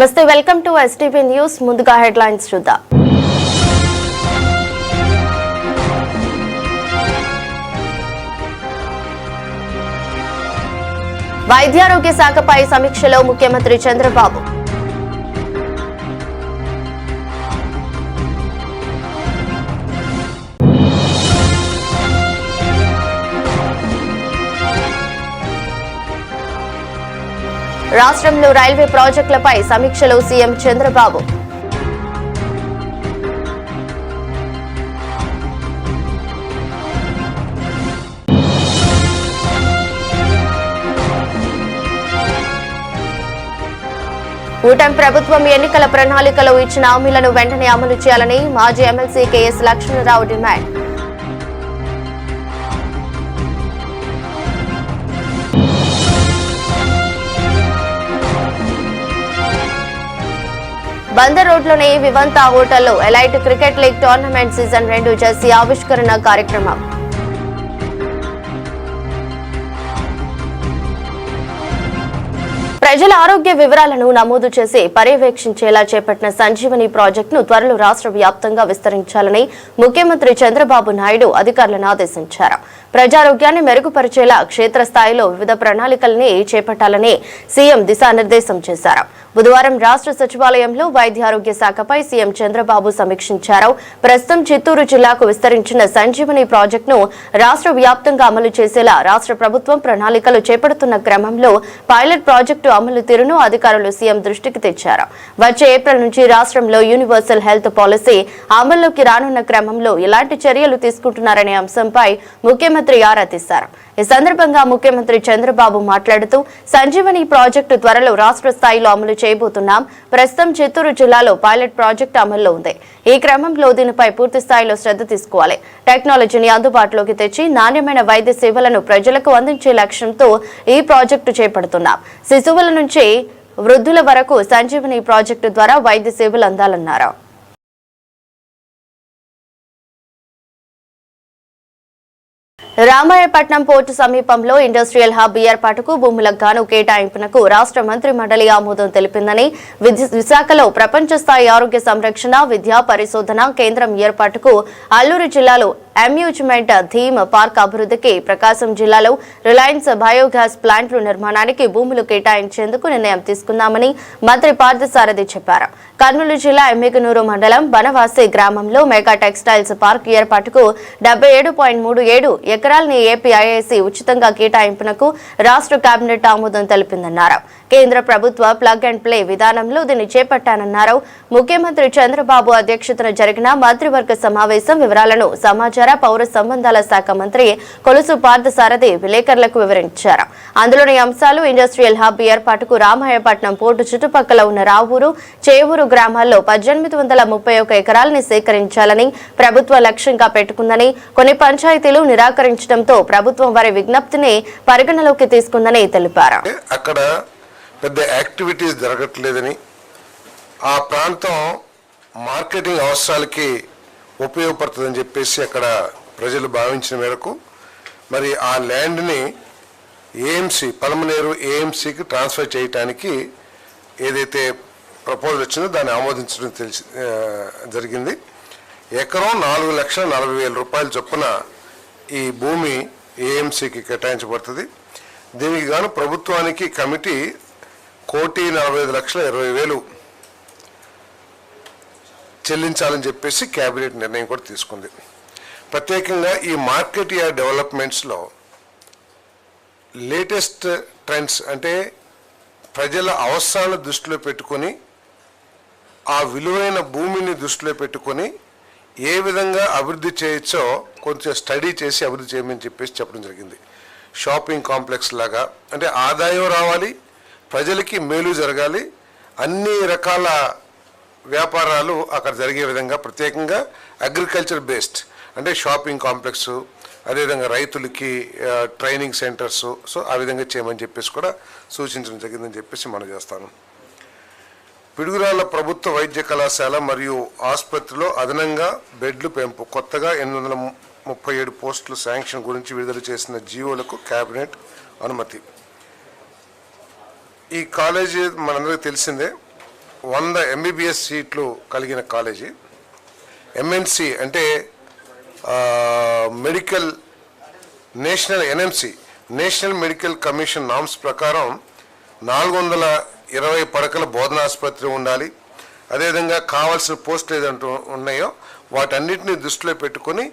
నమస్తే, welcome to STV news. ముందుగా headlines చూద్దాం. వైద్యారోగ్య శాఖపై సమీక్షలో ముఖ్యమంత్రి చంద్రబాబు. రాష్ట్రంలో రైల్వే ప్రాజెక్టులపై సమీక్షలో సీఎం చంద్రబాబు. కూటమి ప్రభుత్వం ఎన్నికల ప్రణాళికలో ఇచ్చిన హామీలను వెంటనే అమలు చేయాలని మాజీ MLC KS Lakshmanarao demand. Bandar రోడ్లోని వివంతా హోటల్లో elite cricket league tournament season 2 jersey ఆవిష్కరణ కార్యక్రమం. ప్రజల ఆరోగ్య వివరాలను నమోదు చేసి పర్యవేక్షించేలా చేపట్టిన సంజీవని ప్రాజెక్టును త్వరలో రాష్ట్ర వ్యాప్తంగా విస్తరించాలని ముఖ్యమంత్రి చంద్రబాబు నాయుడు అధికారులను ఆదేశించారు. ప్రజారోగ్యాన్ని మెరుగుపరిచేలా క్షేత్రస్థాయిలో వివిధ ప్రణాళికల్ని చేపట్టాలని సీఎం దిశానిర్దేశం చేశారు. బుధవారం రాష్ట్ర సచివాలయంలో వైద్యారోగ్య శాఖపై సీఎం చంద్రబాబు సమీక్షించారు. ప్రస్తుతం చిత్తూరు జిల్లాకు విస్తరించిన సంజీవని ప్రాజెక్టును రాష్ట్ర వ్యాప్తంగా అమలు చేసేలా రాష్ట్ర ప్రభుత్వం ప్రణాళికలు చేపడుతున్న క్రమంలో పైలట్ ప్రాజెక్టు అమలు తీరును అధికారులు సీఎం దృష్టికి తెచ్చారు. వచ్చే ఏప్రిల్ నుంచి రాష్ట్రంలో యూనివర్సల్ హెల్త్ పాలసీ అమల్లోకి రానున్న క్రమంలో ఎలాంటి చర్యలు తీసుకుంటున్నారనే అంశంపై ముఖ్యమంత్రి ఆరా తీశారు. ఈ సందర్భంగా ముఖ్యమంత్రి చంద్రబాబు మాట్లాడుతూ సంజీవని ప్రాజెక్టు త్వరలో రాష్ట్ర స్థాయిలో అమలు చేయబోతున్నాం. ప్రస్తుతం చిత్తూరు జిల్లాలో పైలట్ ప్రాజెక్టు అమల్లో ఉంది. ఈ క్రమంలో దీనిపై పూర్తి స్థాయిలో శ్రద్ధ తీసుకోవాలి. టెక్నాలజీని అందుబాటులోకి తెచ్చి నాణ్యమైన వైద్య సేవలను ప్రజలకు అందించే లక్ష్యంతో ఈ ప్రాజెక్టు చేపడుతున్నాం. శిశువుల నుంచి వృద్ధుల వరకు సంజీవని ప్రాజెక్టు ద్వారా వైద్య సేవలు అందాలన్నారు. రామాయపట్నం పోర్టు సమీపంలో ఇండస్ట్రియల్ హబ్ ఏర్పాటుకు భూములకు గాను కేటాయింపునకు రాష్ట్ర మంత్రి మండలి ఆమోదం తెలిపిందని, విశాఖలో ప్రపంచ స్థాయి ఆరోగ్య సంరక్షణ విద్యా పరిశోధన కేంద్రం ఏర్పాటుకు, అల్లూరు జిల్లాలో అమ్యూజ్మెంట్ థీమ్ పార్క్ అభివృద్ధికి, ప్రకాశం జిల్లాలో రిలయన్స్ బయోగ్యాస్ ప్లాంట్ల నిర్మాణానికి భూములు కేటాయించేందుకు నిర్ణయం తీసుకున్నామని మంత్రి పార్థసారథి చెప్పారు. కర్నూలు జిల్లా ఎమ్మిగనూరు మండలం బనవాసి గ్రామంలో మెగా టెక్స్టైల్స్ పార్క్ ఏర్పాటుకు 77.37 ఎకరాలని ఏపీఐఐసి ఉచితంగా కేటాయింపునకు రాష్ట్ర కేబినెట్ ఆమోదం తెలిపిందన్నారు. కేంద్ర ప్రభుత్వ ప్లగ్ అండ్ ప్లే విధానంలో దీన్ని చేపట్టానన్నారు. ముఖ్యమంత్రి చంద్రబాబు అధ్యక్షతన జరిగిన మంత్రివర్గ సమావేశం వివరాలను సమాచార పౌర సంబంధాల శాఖ మంత్రి కొలుసు పార్థసారథి విలేకరులకు వివరించారు. అందులోని అంశాలు ఇండస్ట్రియల్ హబ్ ఏర్పాటుకు రామాయపట్నం పోర్టు చుట్టుపక్కల ఉన్న రావూరు, చేవూరు గ్రామాల్లో 1831 ఎకరాలని సేకరించాలని ప్రభుత్వ లక్ష్యంగా పెట్టుకుందని, కొన్ని పంచాయతీలు నిరాకరించడంతో ప్రభుత్వం వారి విజ్ఞప్తిని పరిగణలోకి తీసుకుందని తెలిపారు. అక్కడ పెద్ద యాక్టివిటీస్ జరగట్లేదని, ఆ ప్రాంతం మార్కెటింగ్ అవసరాలకి ఉపయోగపడుతుందని చెప్పేసి అక్కడ ప్రజలు భావించిన మేరకు మరి ఆ ల్యాండ్ని ఏఎంసీ పలమనేరు ఏఎంసీకి ట్రాన్స్ఫర్ చేయడానికి ఏదైతే ప్రపోజల్ వచ్చిందో దాన్ని ఆమోదించడం జరిగింది. ఎకరం 4,40,000 రూపాయల చొప్పున ఈ భూమి ఏఎంసీకి కేటాయించబడుతుంది. దీనికి గాను ప్రభుత్వానికి కమిటీ 1,45,20,000 చెల్లించాలని చెప్పేసి క్యాబినెట్ నిర్ణయం కూడా తీసుకుంది. ప్రత్యేకంగా ఈ మార్కెట్ యార్డ్ డెవలప్మెంట్స్లో లేటెస్ట్ ట్రెండ్స్ అంటే ప్రజల అవసరాలను దృష్టిలో పెట్టుకొని, ఆ విలువైన భూమిని దృష్టిలో పెట్టుకొని ఏ విధంగా అభివృద్ధి చేయొచ్చో కొంచెం స్టడీ చేసి అభివృద్ధి చేయమని చెప్పేసి చెప్పడం జరిగింది. షాపింగ్ కాంప్లెక్స్ లాగా, అంటే ఆదాయం రావాలి, ప్రజలకి మేలు జరగాలి, అన్ని రకాల వ్యాపారాలు అక్కడ జరిగే విధంగా ప్రత్యేకంగా అగ్రికల్చర్ బేస్డ్ అంటే షాపింగ్ కాంప్లెక్స్, అదేవిధంగా రైతులకి ట్రైనింగ్ సెంటర్స్, సో ఆ విధంగా చేయమని చెప్పేసి కూడా సూచించడం జరిగిందని చెప్పేసి మనం చేస్తాను. పిడుగురాళ్ల ప్రభుత్వ వైద్య కళాశాల మరియు ఆసుపత్రిలో అదనంగా బెడ్లు పెంపు, కొత్తగా 837 పోస్టుల శాంక్షన్ గురించి విడుదల చేసిన జీవోలకు కేబినెట్ అనుమతి. ఈ కాలేజీ మనందరికీ తెలిసిందే, 100 ఎంబీబీఎస్ సీట్లు కలిగిన కాలేజీ. ఎంఎన్సి అంటే medical national NMC national medical commission norms ప్రకారం 420 పడకల బోధనాసుపత్రి ఉండాలి. అదేవిధంగా కావాల్సిన పోస్టులు ఏదంటూ ఉన్నాయో వాటన్నిటిని దృష్టిలో పెట్టుకొని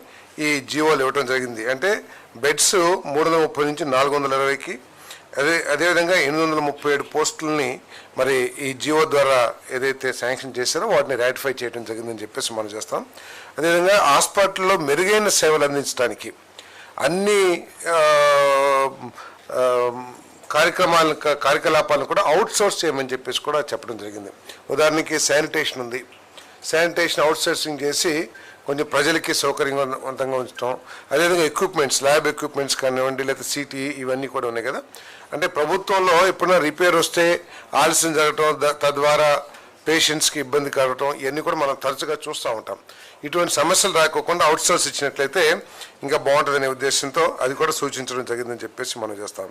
ఈ జీవోలు ఇవ్వడం జరిగింది. అంటే బెడ్స్ 330 నుంచి 420కి, అదేవిధంగా 837 పోస్టులని మరి ఈ జీవో ద్వారా ఏదైతే శాంక్షన్ చేశారో వాటిని రాటిఫై చేయడం జరిగిందని చెప్పేసి మనం చేస్తాం. అదేవిధంగా హాస్పిటల్లో మెరుగైన సేవలు అందించడానికి అన్ని కార్యకలాపాలను కూడా అవుట్సోర్స్ చేయమని చెప్పేసి కూడా చెప్పడం జరిగింది. ఉదాహరణకి శానిటేషన్ ఉంది, శానిటేషన్ అవుట్సోర్సింగ్ చేసి కొంచెం ప్రజలకి సౌకర్యవంతంగా ఉంచడం. అదేవిధంగా ఎక్విప్మెంట్స్, ల్యాబ్ ఎక్విప్మెంట్స్ కానివ్వండి, లేకపోతే సిటీ ఇవన్నీ కూడా ఉన్నాయి కదా. అంటే ప్రభుత్వంలో ఎప్పుడైనా రిపేర్ వస్తే ఆలస్యం జరగటం, తద్వారా పేషెంట్స్కి ఇబ్బంది కలగటం, ఇవన్నీ కూడా మనం తరచుగా చూస్తూ ఉంటాం. ఇటువంటి సమస్యలు రాకోకుండా అవుట్సోర్స్ ఇచ్చినట్లయితే ఇంకా బాగుంటుందనే ఉద్దేశంతో అది కూడా సూచించడం జరిగిందని చెప్పేసి మనం చేస్తాం.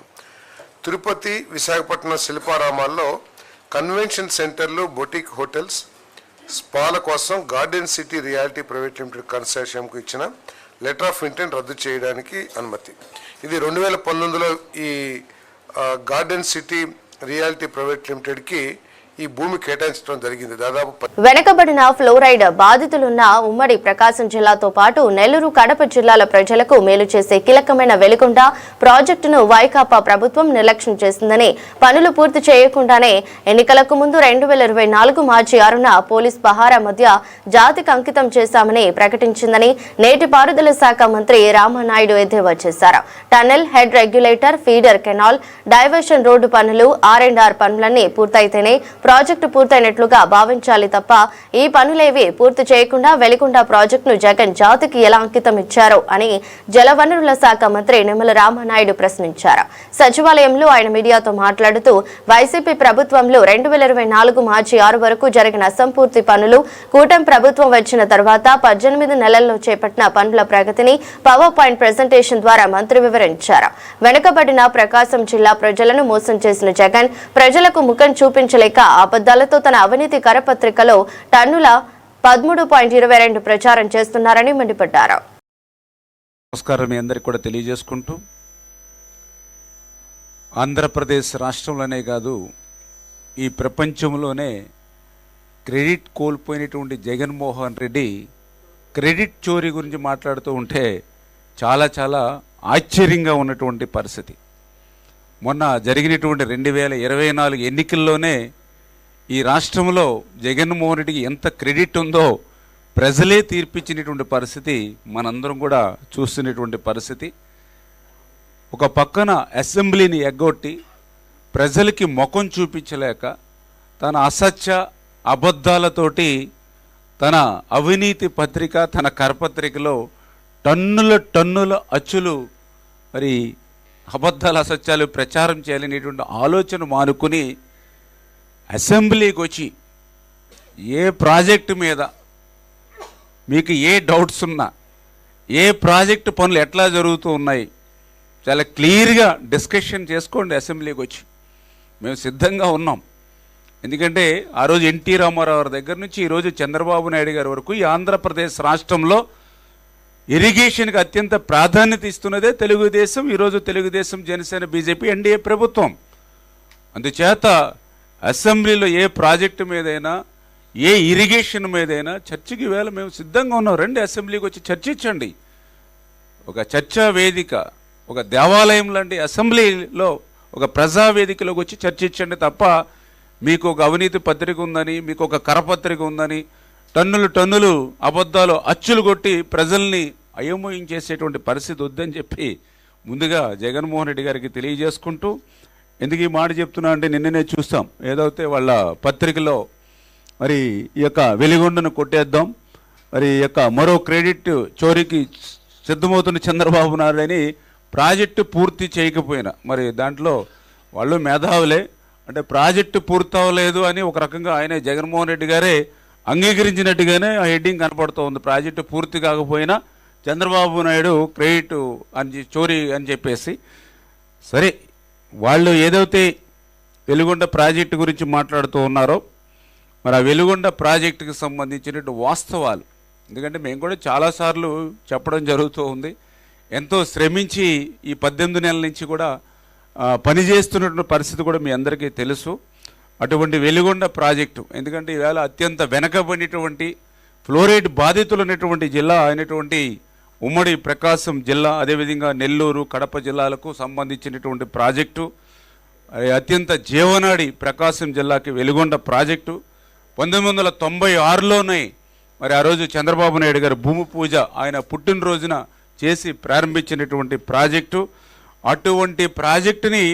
తిరుపతి, విశాఖపట్నం శిల్పారామాల్లో కన్వెన్షన్ సెంటర్లు, బొటిక్ హోటల్స్, స్పాల కోసం garden city reality private limited కన్సార్షియంకు ఇచ్చిన లెటర్ ఆఫ్ ఇంటెంట్ రద్దు చేయడానికి అనుమతి. ఇది 2019లో ఈ గార్డెన్ సిటీ రియాలిటీ ప్రైవేట్ లిమిటెడ్కి ఈ భూమి కేటాయించడం జరిగింది. దాదాపు వెనుకబడిన ఫ్లోరైడ్ బాధితులున్న ఉమ్మడి ప్రకాశం జిల్లాతో పాటు నెల్లూరు, కడప జిల్లాల ప్రజలకు మేలు చేసే కీలకమైన వెలిగొండ ప్రాజెక్టును వైకాపా ప్రభుత్వం నిర్లక్ష్యం చేసిందని, పనులు పూర్తి చేయకుండానే ఎన్నికలకు ముందు 2024 మార్చి 6న పోలీస్ పహారా మధ్య జాతికి అంకితం చేశామని ప్రకటించిందని నీటిపారుదల శాఖ మంత్రి రామానాయుడు ఎద్దేవా చేశారు. Tunnel, head regulator, feeder canal, diversion road పనులు, R&R పనులన్నీ పూర్తయితేనే ప్రాజెక్టు పూర్తయినట్లుగా భావించాలి తప్ప ఈ పనులేవి పూర్తి చేయకుండా వెలిగొండ ప్రాజెక్టును జగన్ జాతికి ఎలా అంకితం ఇచ్చారో అని జలవనరుల శాఖ మంత్రి నిమ్మల రామానాయుడు ప్రశ్నించారు. సచివాలయంలో ఆయన మీడియాతో మాట్లాడుతూ వైసీపీ ప్రభుత్వంలో 2024 మార్చి 6 వరకు జరిగిన అసంపూర్తి పనులు, కూటమి ప్రభుత్వం వచ్చిన తర్వాత 18 నెలల్లో చేపట్టిన పనుల ప్రగతిని పవర్ పాయింట్ ప్రెజెంటేషన్ ద్వారా మంత్రి వివరించారు. వెనుకబడిన ప్రకాశం జిల్లా ప్రజలను మోసం చేసిన జగన్ ప్రజలకు ముఖం చూపించలేక అబద్దాలతో తన అవినీతి కరపత్రికలో టన్నుల 13.22 ప్రచారం చేస్తున్నారని మండిపడ్డారు. నమస్కారం. మీ అందరికీ కూడా తెలియజేసుకుంటూ, ఆంధ్రప్రదేశ్ రాష్ట్రంలోనే కాదు ఈ ప్రపంచంలోనే క్రెడిట్ కోల్పోయినటువంటి జగన్మోహన్ రెడ్డి క్రెడిట్ చోరీ గురించి మాట్లాడుతూ ఉంటే చాలా చాలా ఆశ్చర్యంగా ఉన్నటువంటి పరిస్థితి. మొన్న జరిగినటువంటి 2024 ఎన్నికల్లోనే ఈ రాష్ట్రంలో జగన్మోహన్ రెడ్డికి ఎంత క్రెడిట్ ఉందో ప్రజలే తీర్పిచ్చినటువంటి పరిస్థితి మనందరం కూడా చూస్తున్నటువంటి పరిస్థితి. ఒక పక్కన అసెంబ్లీని ఎగ్గొట్టి ప్రజలకి ముఖం చూపించలేక తన అసత్య అబద్ధాలతోటి తన అవినీతి పత్రిక, తన కరపత్రికలో టన్నుల అచ్చులు మరి అబద్ధాల అసత్యాలు ప్రచారం చేయాలనేటువంటి ఆలోచన మానుకుని అసెంబ్లీకి వచ్చి ఏ ప్రాజెక్టు మీద మీకు ఏ డౌట్స్ ఉన్నా, ఏ ప్రాజెక్టు పనులు ఎట్లా జరుగుతూ ఉన్నాయి చాలా క్లియర్గా డిస్కషన్ చేసుకోండి. అసెంబ్లీకి వచ్చి మేము సిద్ధంగా ఉన్నాం. ఎందుకంటే ఆ రోజు ఎన్టీ రామారావు గారి దగ్గర నుంచి ఈరోజు చంద్రబాబు నాయుడు గారి వరకు ఈ ఆంధ్రప్రదేశ్ రాష్ట్రంలో ఇరిగేషన్కి అత్యంత ప్రాధాన్యత ఇస్తున్నదే తెలుగుదేశం. ఈరోజు తెలుగుదేశం, జనసేన, బీజేపీ, ఎన్డీఏ ప్రభుత్వం. అందుచేత అసెంబ్లీలో ఏ ప్రాజెక్టు మీదైనా, ఏ ఇరిగేషన్ మీదైనా చర్చకి వేళ మేము సిద్ధంగా ఉన్నాం. రండి, అసెంబ్లీకి వచ్చి చర్చించండి. ఒక చర్చా వేదిక, ఒక దేవాలయం లాంటి అసెంబ్లీలో ఒక ప్రజావేదికలోకి వచ్చి చర్చించండి తప్ప మీకు ఒక అవినీతి పత్రిక ఉందని, మీకు ఒక కరపత్రిక ఉందని టన్నులు అబద్ధాలు అచ్చులు కొట్టి ప్రజల్ని అయోమయం చేసేటువంటి పరిస్థితి వద్దని చెప్పి ముందుగా జగన్మోహన్ రెడ్డి గారికి తెలియజేసుకుంటూ, ఎందుకు ఈ మాట చెప్తున్నా అంటే నిన్ననే చూస్తాం ఏదైతే వాళ్ళ పత్రికలో మరి ఈ యొక్క వెలిగొండను కొట్టేద్దాం, మరి ఈ యొక్క మరో క్రెడిట్ చోరీకి సిద్ధమవుతున్న చంద్రబాబు నాయుడు అని ప్రాజెక్టు పూర్తి చేయకపోయినా, మరి దాంట్లో వాళ్ళు మేధావులే, అంటే ప్రాజెక్టు పూర్తి అవ్వలేదు అని ఒక రకంగా ఆయన జగన్మోహన్ రెడ్డి గారే అంగీకరించినట్టుగానే ఆ హెడ్డింగ్ కనపడుతూ ఉంది. ప్రాజెక్టు పూర్తి కాకపోయినా చంద్రబాబు నాయుడు క్రెడిట్ అని చోరీ అని చెప్పేసి. సరే, వాళ్ళు ఏదైతే వెలుగొండ ప్రాజెక్టు గురించి మాట్లాడుతూ ఉన్నారో, మరి ఆ వెలుగొండ ప్రాజెక్టుకి సంబంధించినటువంటి వాస్తవాలు, ఎందుకంటే మేము కూడా చాలాసార్లు చెప్పడం జరుగుతూ ఉంది. ఎంతో శ్రమించి ఈ 18 నెలల నుంచి కూడా పనిచేస్తున్నటువంటి పరిస్థితి కూడా మీ అందరికీ తెలుసు. అటువంటి వెలుగొండ ప్రాజెక్టు, ఎందుకంటే ఈవేళ అత్యంత వెనకబడినటువంటి ఫ్లోరైడ్ బాధితులు ఉన్నటువంటి జిల్లా అయినటువంటి ఉమ్మడి ప్రకాశం జిల్లా, అదేవిధంగా నెల్లూరు, కడప జిల్లాలకు సంబంధించినటువంటి ప్రాజెక్టు, అత్యంత జీవనాడి ప్రకాశం జిల్లాకి వెలుగొండ ప్రాజెక్టు 1996లోనే మరి ఆ రోజు చంద్రబాబు నాయుడు గారు భూమి పూజ ఆయన పుట్టినరోజున చేసి ప్రారంభించినటువంటి ప్రాజెక్టు. అటువంటి ప్రాజెక్టుని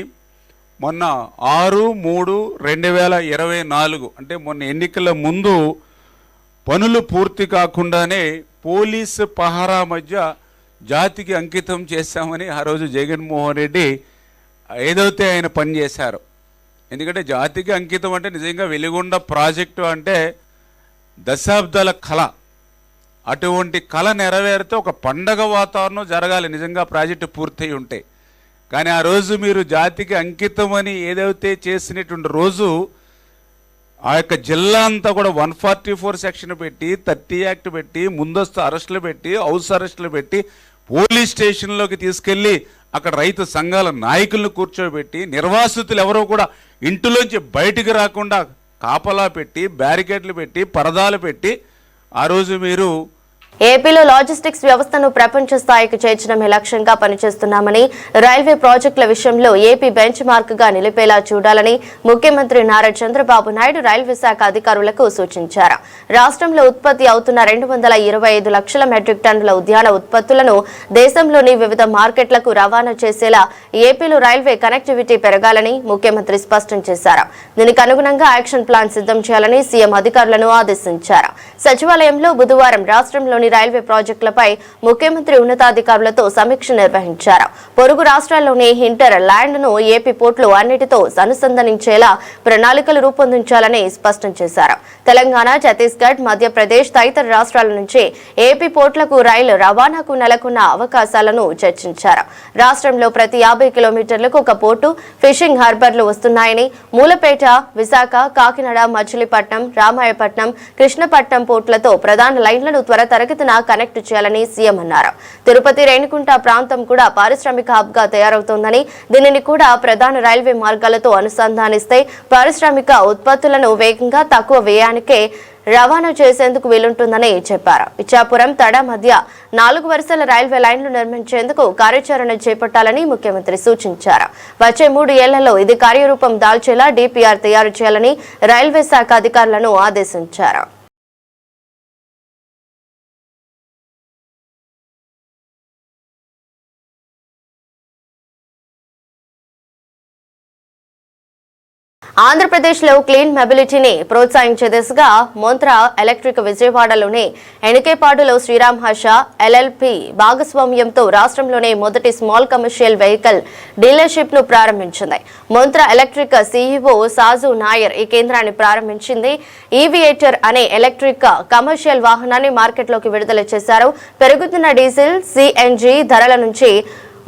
మొన్న 6/3/2024 అంటే మొన్న ఎన్నికల ముందు పనులు పూర్తి కాకుండానే పోలీసు పహారా మధ్య జాతికి అంకితం చేశామని ఆ రోజు జగన్మోహన్ రెడ్డి ఏదైతే ఆయన పనిచేశారో, ఎందుకంటే జాతికి అంకితం అంటే నిజంగా వెలుగొండ ప్రాజెక్టు అంటే దశాబ్దాల కళ. అటువంటి కళ నెరవేరితే ఒక పండగ వాతావరణం జరగాలి నిజంగా ప్రాజెక్టు పూర్తయి ఉంటే. కానీ ఆ రోజు మీరు జాతికి అంకితం అని ఏదైతే చేసినటువంటి రోజు ఆ యొక్క జిల్లా అంతా కూడా 144 సెక్షన్ పెట్టి, 30 యాక్ట్ పెట్టి, ముందస్తు అరెస్టులు పెట్టి, హౌస్ అరెస్టులు పెట్టి, పోలీస్ స్టేషన్లోకి తీసుకెళ్ళి అక్కడ రైతు సంఘాల నాయకులను కూర్చోబెట్టి, నిర్వాసితులు ఎవరో కూడా ఇంటిలోంచి బయటికి రాకుండా కాపలా పెట్టి, బ్యారికేడ్లు పెట్టి, పరదాలు పెట్టి ఆ రోజు మీరు ఏపీలో లాజిస్టిక్స్ వ్యవస్థను ప్రపంచ స్థాయికి చేర్చడమే లక్ష్యంగా పనిచేస్తున్నామని, రైల్వే ప్రాజెక్టుల విషయంలో ఏపీ బెంచ్ మార్క్ గా నిలిపేలా చూడాలని ముఖ్యమంత్రి నారా చంద్రబాబు నాయుడు రైల్వే శాఖ అధికారులకు సూచించారు. రాష్ట్రంలో ఉత్పత్తి అవుతున్న 225 లక్షల మెట్రిక్ టన్నుల ఉద్యాన ఉత్పత్తులను దేశంలోని వివిధ మార్కెట్లకు రవాణా చేసేలా ఏపీలో రైల్వే కనెక్టివిటీ పెరగాలని ముఖ్యమంత్రి స్పష్టం చేశారు. దీనికి అనుగుణంగా యాక్షన్ ప్లాన్ సిద్ధం చేయాలని సీఎం అధికారులను ఆదేశించారు. సచివాలయంలో బుధవారం రాష్ట్రంలోని రైల్వే ప్రాజెక్టులపై ముఖ్యమంత్రి ఉన్నతాధికారులతో సమీక్ష నిర్వహించారు. పొరుగు రాష్ట్రాల్లోని హింటర్ ల్యాండ్ ను ఏపీ పోర్టులు అన్నిటితో అనుసంధానించేలా ప్రణాళికలు రూపొందించాలని స్పష్టం చేశారు. తెలంగాణ, ఛత్తీస్గఢ్, మధ్యప్రదేశ్ తదితర రాష్ట్రాల నుంచి ఏపీ పోర్టులకు రైలు రవాణాకు నెలకొన్న అవకాశాలను చర్చించారు. రాష్ట్రంలో ప్రతి 50 కిలోమీటర్లకు ఒక పోర్టు, ఫిషింగ్ హార్బర్లు వస్తున్నాయని, మూలపేట, విశాఖ, కాకినాడ, మచిలీపట్నం, రామాయపట్నం, కృష్ణపట్నం పోర్టులతో ప్రధాన లైన్లను త్వరితగతిన కనెక్ట్ చేయాలని సీఎం అన్నారు. తిరుపతి, రేణిగుంట ప్రాంతం కూడా పారిశ్రామిక హబ్ గా తయారవుతోందని, దీనిని కూడా ప్రధాన రైల్వే మార్గాలతో అనుసంధానిస్తే పారిశ్రామిక ఉత్పత్తులను వేగంగా తక్కువ వ్యయానికే రవాణా చేసేందుకు వీలుంటుందని చెప్పారు. ఇచ్చాపురం, తడ మధ్య 4 వరుసల రైల్వే లైన్లు నిర్మించేందుకు కార్యాచరణ చేపట్టాలని ముఖ్యమంత్రి సూచించారు. వచ్చే 3 ఏళ్లలో ఇది కార్యరూపం దాల్చేలా డిపిఆర్ తయారు చేయాలని రైల్వే శాఖ అధికారులను ఆదేశించారు. ఆంధ్రప్రదేశ్లో క్లీన్ మొబిలిటీని ప్రోత్సహించే దిశగా మొంత్రా ఎలక్ట్రిక్ విజయవాడలోని ఎనికేపాడులో శ్రీరామ్ హర్ష ఎల్ఎల్పి భాగస్వామ్యంతో రాష్ట్రంలోనే మొదటి స్మాల్ కమర్షియల్ వెహికల్ డీలర్షిప్ ను ప్రారంభించింది. మొంత్రా ఎలక్ట్రిక్ సీఈఓ సాజు నాయర్ ఈ కేంద్రాన్ని ప్రారంభించింది. ఈవియేటర్ అనే ఎలక్ట్రిక్ కమర్షియల్ వాహనాన్ని మార్కెట్లోకి విడుదల చేశారు. పెరుగుతున్న డీజిల్, సిఎన్జి ధరల నుంచి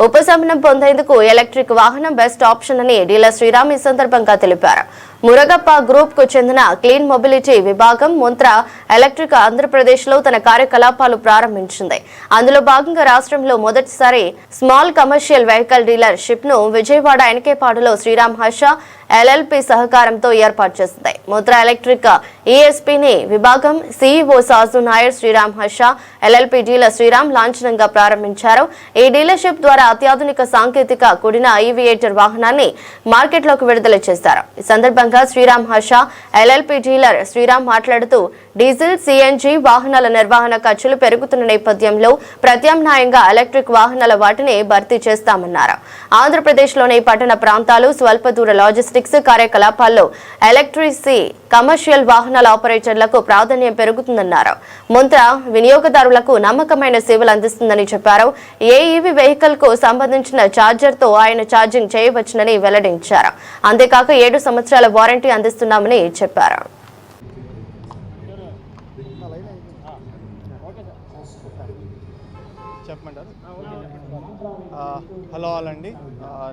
ఉపశమనం పొందేందుకు ఎలక్ట్రిక్ వాహనం బెస్ట్ ఆప్షన్ అని డీలర్ శ్రీరామ్ ఈ సందర్భంగా తెలిపారు. మురగప్ప గ్రూప్ కు చెందిన క్లీన్ మొబిలిటీ విభాగం మొంత్రా ఎలక్ట్రిక్ ఆంధ్రప్రదేశ్ లో తన కార్యకలాపాలు ప్రారంభించింది. అందులో భాగంగా రాష్ట్రంలో మొదటిసారి స్మాల్ కమర్షియల్ వెహికల్ డీలర్షిప్ ను విజయవాడ ఎనికేపాడులో శ్రీరామ్ హర్ష ఎల్ఎల్పి సహకారంతో ఏర్పాటు చేసింది. మొంత్రా ఎలక్ట్రిక్ ఈఎస్పీని విభాగం CEO Saju Nair Shriram Harsha LLP dealer Shriram లాంఛనంగా ప్రారంభించారు. ఈ డీలర్షిప్ ద్వారా అత్యాధునిక సాంకేతిక కూడిన ఈవియేటర్ వాహనాన్ని మార్కెట్లోకి విడుదల చేశారు. ఈ సందర్భంగా శ్రీరామ్ హర్ష ఎల్ఎల్పి డీలర్ శ్రీరామ్ మాట్లాడుతూ డీజిల్, సిఎన్జి వాహనాల నిర్వహణ ఖర్చులు పెరుగుతున్న నేపథ్యంలో ప్రత్యామ్నాయంగా ఎలక్ట్రిక్ వాహనాల వాటిని భర్తీ చేస్తామన్నారు. ఆంధ్రప్రదేశ్లోని పట్టణ ప్రాంతాలు, స్వల్ప దూర లాజిస్టిక్స్ కార్యకలాపాల్లో ఎలక్ట్రిసి కమర్షియల్ వాహనాల ఆపరేటర్లకు ప్రాధాన్యం పెరుగుతుందన్నారు. మొంత్రా వినియోగదారులకు నమ్మకమైన సేవలు అందిస్తుందని చెప్పారు. ఏ ఈవీ వెహికల్ కు సంబంధించిన ఛార్జర్ తో ఆయన ఛార్జింగ్ చేయవచ్చునని వెల్లడించారు. అంతేకాక 7 సంవత్సరాల వారంటీ అందిస్తున్నామని చెప్పారు. చెప్పమంటారు? హలో ఆల్ అండి,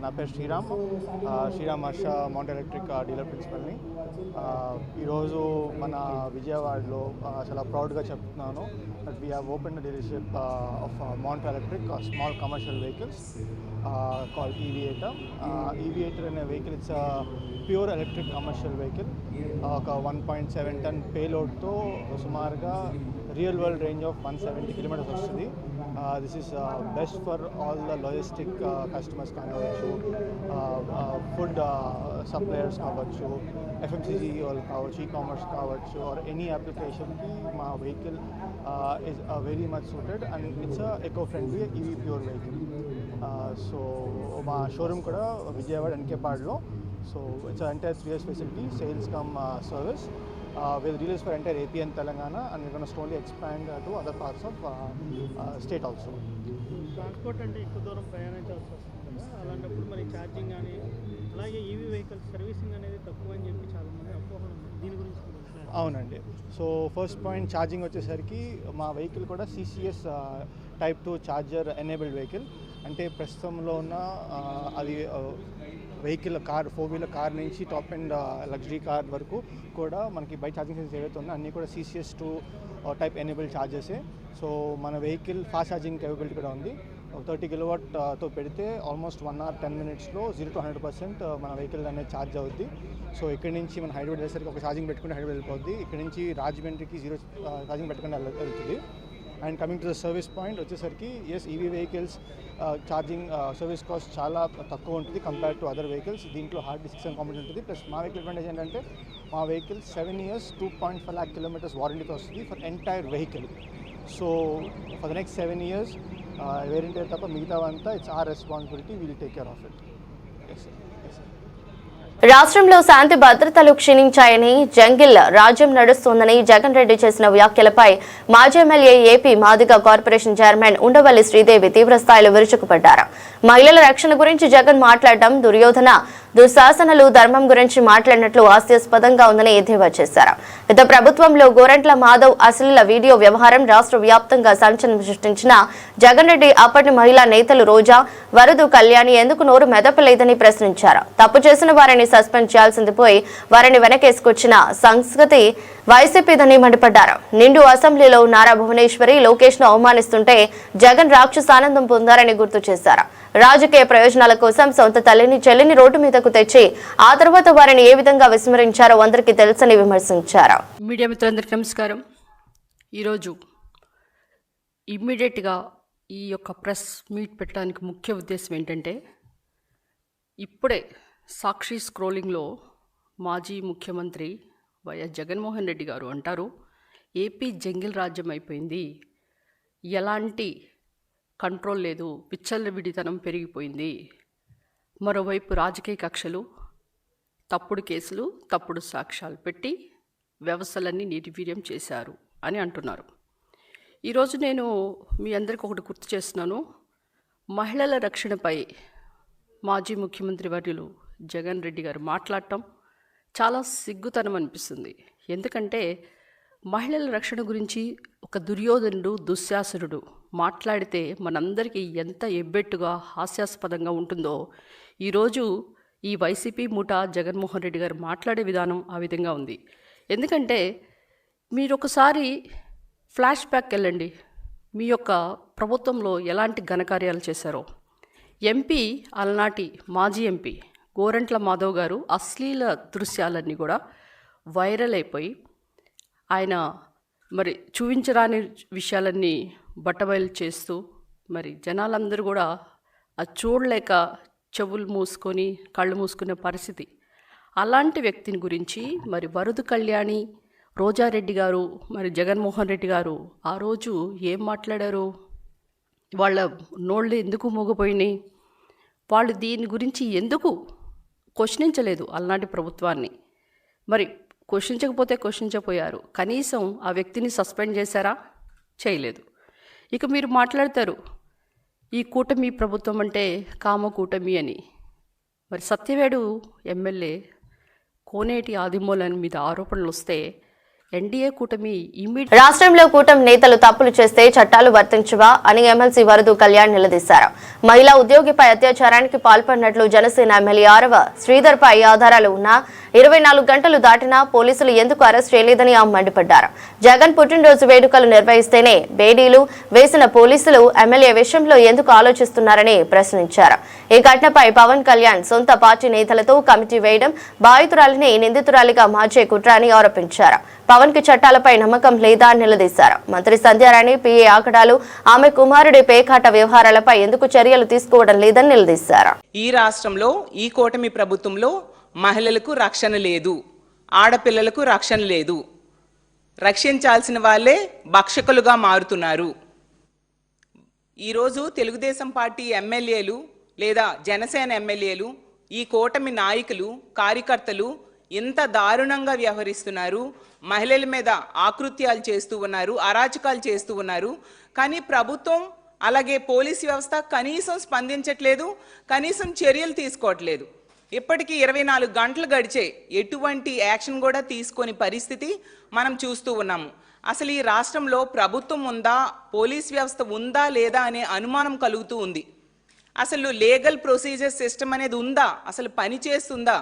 నా పేరు Sriram Harsha mount electric dealer ప్రిన్సిపల్ని. ఈరోజు మన విజయవాడలో చాలా ప్రౌడ్గా చెప్తున్నాను that we have open the dealership of mount electric small commercial vehicles called Eviator. Eviator అనే vehicle it's pure electric commercial vehicle. ఒక 1.7 ton పేలోడ్తో సుమారుగా real world range of 170 kilometers వస్తుంది. This is best for all the logistic customers కానివ్వచ్చు, food suppliers కావచ్చు, FMCG వాళ్ళు కావచ్చు, e-commerce కావచ్చు, ఆర్ ఎనీ అప్లికేషన్కి మా vehicle is very much suited and it's eco friendly EV pure vehicle. So మా showroom కూడా విజయవాడ ఎన్కేపాడ్లో. So it's entire 3 years facility, sales come service. We'll release for entire AP and Telangana, and we're going to slowly expand to other parts of state also. Transport అంటే ఎక్కువ దూరం ప్రయాణించాల్సి వస్తుంది కదా, అలాంటప్పుడు మరి ఛార్జింగ్ కానీ అలాగే ఈవీ వెహికల్స్ సర్వీసింగ్ అనేది తక్కువ అని చెప్పి చాలామంది అపోహలు ఉన్నాయి. దీని గురించి అవునండి. సో ఫస్ట్ పాయింట్ ఛార్జింగ్ వచ్చేసరికి మా వెహికల్ కూడా CCS Type 2 charger enabled vehicle. అంటే ప్రస్తుతంలో ఉన్న అది వెహికల్ కార్ 4-wheeler కార్ నుంచి టాప్ అండ్ లగ్జరీ కార్ వరకు కూడా మనకి బైక్ ఛార్జింగ్ సెన్స్ ఏవైతే ఉన్నాయో అన్నీ కూడా CCS 2 టైప్ ఎనేబుల్డ్ ఛార్జెసే. సో మన వెహికల్ ఫాస్ట్ ఛార్జింగ్ కేపబిలిటీ కూడా ఉంది. 30 kilowatt పెడితే ఆల్మోస్ట్ 1 hour 10 minutesలో 0 to 100% మన వెహికల్ అనేది ఛార్జ్ అవుద్ది. సో ఇక్కడి నుంచి మన హైదరాబాద్ వెళ్ళేసరికి ఒక ఛార్జింగ్ పెట్టుకుని హైదరాబాద్ వెళ్ళిపోద్ది. ఇక్కడ నుంచి రాజమండ్రికి 0 ఛార్జింగ్ పెట్టుకుని వెళ్తుంది. And coming to the service point వచ్చేసరికి as EV vehicles charging service cost చాలా తక్కువ ఉంటుంది కంపేర్ టు అదర్ వెహికల్స్. దీంట్లో హార్డ్లీ 6 కంపెనీ ఉంటుంది. ప్లస్ మా వెహికల్ అడ్వాంటేజ్ ఏంటంటే మా వెహికల్ 7 years 2.5 lakh kilometers వారంటీతో వస్తుంది for entire vehicle. So for the next 7 years వేరింటే తప్ప మిగతావంతా it's our responsibility, will take care of it. Yes sir. రాష్ట్రంలో శాంతి భద్రతలు క్షీణించాయని, జంగిల్ రాజ్యం నడుస్తోందని జగన్ రెడ్డి చేసిన వ్యాఖ్యలపై మాజీ MLA AP Madiga corporation chairman Undavalli Sridevi తీవ్రస్థాయిలో విరుచుకుపడ్డారు. మహిళల రక్షణ గురించి జగన్ మాట్లాడడం దుర్యోధన దుశ్శాసనలు, ధర్మం గురించి మాట్లాడినట్లు హాస్యాస్పదంగా ఉందని ఎద్దేవా చేశారు. గత ప్రభుత్వంలో గోరంట్ల మాధవ్ అశ్లీల వీడియో వ్యవహారం రాష్ట్ర వ్యాప్తంగా సంచలనం సృష్టించిన జగన్ రెడ్డి అప్పటి మహిళా నేతలు రోజా, వరదు కళ్యాణి ఎందుకు నోరు మెదపలేదని ప్రశ్నించారు. తప్పు చేసిన వారిని సస్పెండ్ చేయాల్సింది పోయి వారిని వెనకేసుకొచ్చిన సంస్కృతి వైసీపీదని మండిపడ్డారు. నిండు అసెంబ్లీలో నారా భువనేశ్వరి, లోకేష్ ను అవమానిస్తుంటే జగన్ రాక్షసానందం పొందారని గుర్తు చేశారు. రాజకీయ ప్రయోజనాల కోసం సొంత తల్లిని, చెల్లిని రోడ్డు మీదకు తెచ్చి ఆ తర్వాత వారిని ఏ విధంగా విస్మరించారో అందరికీ తెలుసని విమర్శించారు. మీడియా మిత్రులందరికీ నమస్కారం. ఈరోజు ఇమ్మీడియట్గా ఈ యొక్క ప్రెస్ మీట్ పెట్టడానికి ముఖ్య ఉద్దేశం ఏంటంటే, ఇప్పుడే సాక్షి స్క్రోలింగ్లో మాజీ ముఖ్యమంత్రి వైఎస్ జగన్మోహన్ రెడ్డి గారు అంటారు, ఏపీ జంగిల్ రాజ్యం అయిపోయింది, ఎలాంటి కంట్రోల్ లేదు, విచ్చలవిడితనం పెరిగిపోయింది. మరోవైపు రాజకీయ కక్షలు, తప్పుడు కేసులు, తప్పుడు సాక్ష్యాలు పెట్టి వ్యవస్థలన్నీ నిర్వీర్యం చేశారు అని అంటున్నారు. ఈరోజు నేను మీ అందరికీ ఒకటి గుర్తు చేస్తున్నాను. మహిళల రక్షణపై మాజీ ముఖ్యమంత్రి వర్యులు జగన్ రెడ్డి గారు మాట్లాడటం చాలా సిగ్గుతనం అనిపిస్తుంది. ఎందుకంటే మహిళల రక్షణ గురించి ఒక దుర్యోధనుడు, దుశ్శాసనుడు మాట్లాడితే మనందరికీ ఎంత ఎబ్బెట్టుగా, హాస్యాస్పదంగా ఉంటుందో ఈరోజు ఈ వైసీపీ ముఠా జగన్మోహన్ రెడ్డి గారు మాట్లాడే విధానం ఆ విధంగా ఉంది. ఎందుకంటే మీరు ఒకసారి ఫ్లాష్ బ్యాక్ వెళ్ళండి, మీ యొక్క ప్రభుత్వంలో ఎలాంటి ఘనకార్యాలు చేశారో. ఎంపీ, అలనాటి మాజీ ఎంపీ గోరంట్ల మాధవ్ గారు అశ్లీల దృశ్యాలన్నీ కూడా వైరల్ అయిపోయి ఆయన మరి చూపించరాని విషయాలన్నీ బట్టబయలు చేస్తూ మరి జనాలందరూ కూడా అది చూడలేక చెవులు మూసుకొని కళ్ళు మూసుకునే పరిస్థితి. అలాంటి వ్యక్తిని గురించి మరి వరదు కళ్యాణి, రోజారెడ్డి గారు, మరి జగన్మోహన్ రెడ్డి గారు ఆ రోజు ఏం మాట్లాడారు? వాళ్ళ నోళ్ళు ఎందుకు మూగపోయినాయి? వాళ్ళు దీని గురించి ఎందుకు క్వశ్చనించలేదు అలనాటి ప్రభుత్వాన్ని? మరి క్వశ్చనించకపోయారు. కనీసం ఆ వ్యక్తిని సస్పెండ్ చేశారా? చేయలేదు. ఇక మీరు మాట్లాడతారు ఈ కూటమి ప్రభుత్వం అంటే కామ కూటమి అని. మరి సత్యవేడు ఎమ్మెల్యే కోనేటి ఆదిమూలన్ మీద ఆరోపణలు వస్తే ఎన్డీఏ కూటమి రాష్ట్రంలో కూటమి నేతలు తప్పులు చేస్తే చట్టాలు వర్తించవా అని ఎమ్మెల్సీ వరదు కళ్యాణ్ నిలదీశారు. మహిళా ఉద్యోగిపై అత్యాచారానికి పాల్పడినట్లు జనసేన ఎమ్మెల్యే ఆరవ శ్రీధర్ పై ఆధారాలు ఉన్నా 24 గంటలు దాటినా పోలీసులు ఎందుకు అరెస్ట్ చేయలేదని ఆమె మండిపడ్డారు. జగన్ పుట్టినరోజు వేడుకలు నిర్వహిస్తేనే బేడీలు వేసిన పోలీసులు ఎమ్మెల్యే విషయంలో ఎందుకు ఆలోచిస్తున్నారని ప్రశ్నించారు. ఈ ఘటనపై పవన్ కళ్యాణ్ సొంత పార్టీ నేతలతో కమిటీ వేయడం బాధితురాలిని నిందితురాలిగా మార్చే కుట్ర అని ఆరోపించారు. పవన్ కి చట్టాలపై నమ్మకం లేదా అని నిలదీశారు. మంత్రి సంధ్యారాణి పిఏ ఆకడాలు ఆమె కుమారుడి పేకాట వ్యవహారాలపై ఎందుకు చర్యలు తీసుకోవడం లేదని నిలదీశారు. ఈ రాష్ట్రంలో ఈ కూటమి ప్రభుత్వంలో మహిళలకు రక్షణ లేదు, ఆడపిల్లలకు రక్షణ లేదు. రక్షించాల్సిన వాళ్ళే భక్షకులుగా మారుతున్నారు. ఈరోజు తెలుగుదేశం పార్టీ ఎమ్మెల్యేలు లేదా జనసేన ఎమ్మెల్యేలు, ఈ కూటమి నాయకులు, కార్యకర్తలు ఎంత దారుణంగా వ్యవహరిస్తున్నారు. మహిళల మీద ఆకృత్యాలు చేస్తూ ఉన్నారు, అరాచకాలు చేస్తూ ఉన్నారు. కానీ ప్రభుత్వం అలాగే పోలీస్ వ్యవస్థ కనీసం స్పందించట్లేదు, కనీసం చర్యలు తీసుకోవట్లేదు. ఇప్పటికీ 24 గంటలు గడిచే ఎటువంటి యాక్షన్ కూడా తీసుకొని పరిస్థితి మనం చూస్తూ ఉన్నాము. అసలు ఈ రాష్ట్రంలో ప్రభుత్వం ఉందా, పోలీస్ వ్యవస్థ ఉందా లేదా అనే అనుమానం కలుగుతూ ఉంది. అసలు లీగల్ ప్రొసీజర్ సిస్టమ్ అనేది ఉందా, అసలు పని చేస్తుందా,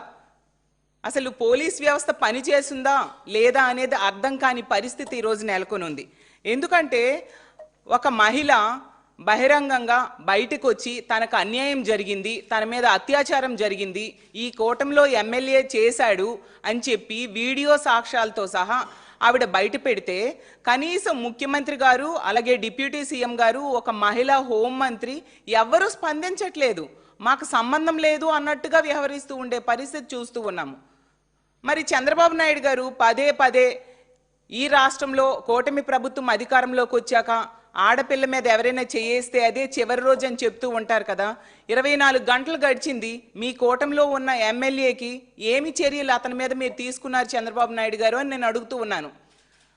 అసలు పోలీస్ వ్యవస్థ పని చేస్తుందా లేదా అనేది అర్థం కాని పరిస్థితి ఈరోజు నెలకొని ఉంది. ఎందుకంటే ఒక మహిళ బహిరంగంగా బయటకు వచ్చి తనకు అన్యాయం జరిగింది, తన మీద అత్యాచారం జరిగింది, ఈ కూటమిలో ఎమ్మెల్యే చేశాడు అని చెప్పి వీడియో సాక్ష్యాలతో సహా ఆవిడ బయట పెడితే కనీసం ముఖ్యమంత్రి గారు అలాగే డిప్యూటీ సీఎం గారు, ఒక మహిళా హోంమంత్రి ఎవ్వరూ స్పందించట్లేదు. మాకు సంబంధం లేదు అన్నట్టుగా వ్యవహరిస్తూ ఉండే పరిస్థితి చూస్తూ ఉన్నాము. మరి చంద్రబాబు నాయుడు గారు పదే పదే ఈ రాష్ట్రంలో కూటమి ప్రభుత్వం అధికారంలోకి వచ్చాక ఆడపిల్ల మీద ఎవరైనా చేయేస్తే అదే చివరి రోజు అని చెప్తూ ఉంటారు కదా. 24 గంటలు గడిచింది, మీ కూటమిలో ఉన్న ఎమ్మెల్యేకి ఏమి చర్యలు అతని మీద మీరు తీసుకున్నారు చంద్రబాబు నాయుడు గారు అని నేను అడుగుతూ ఉన్నాను.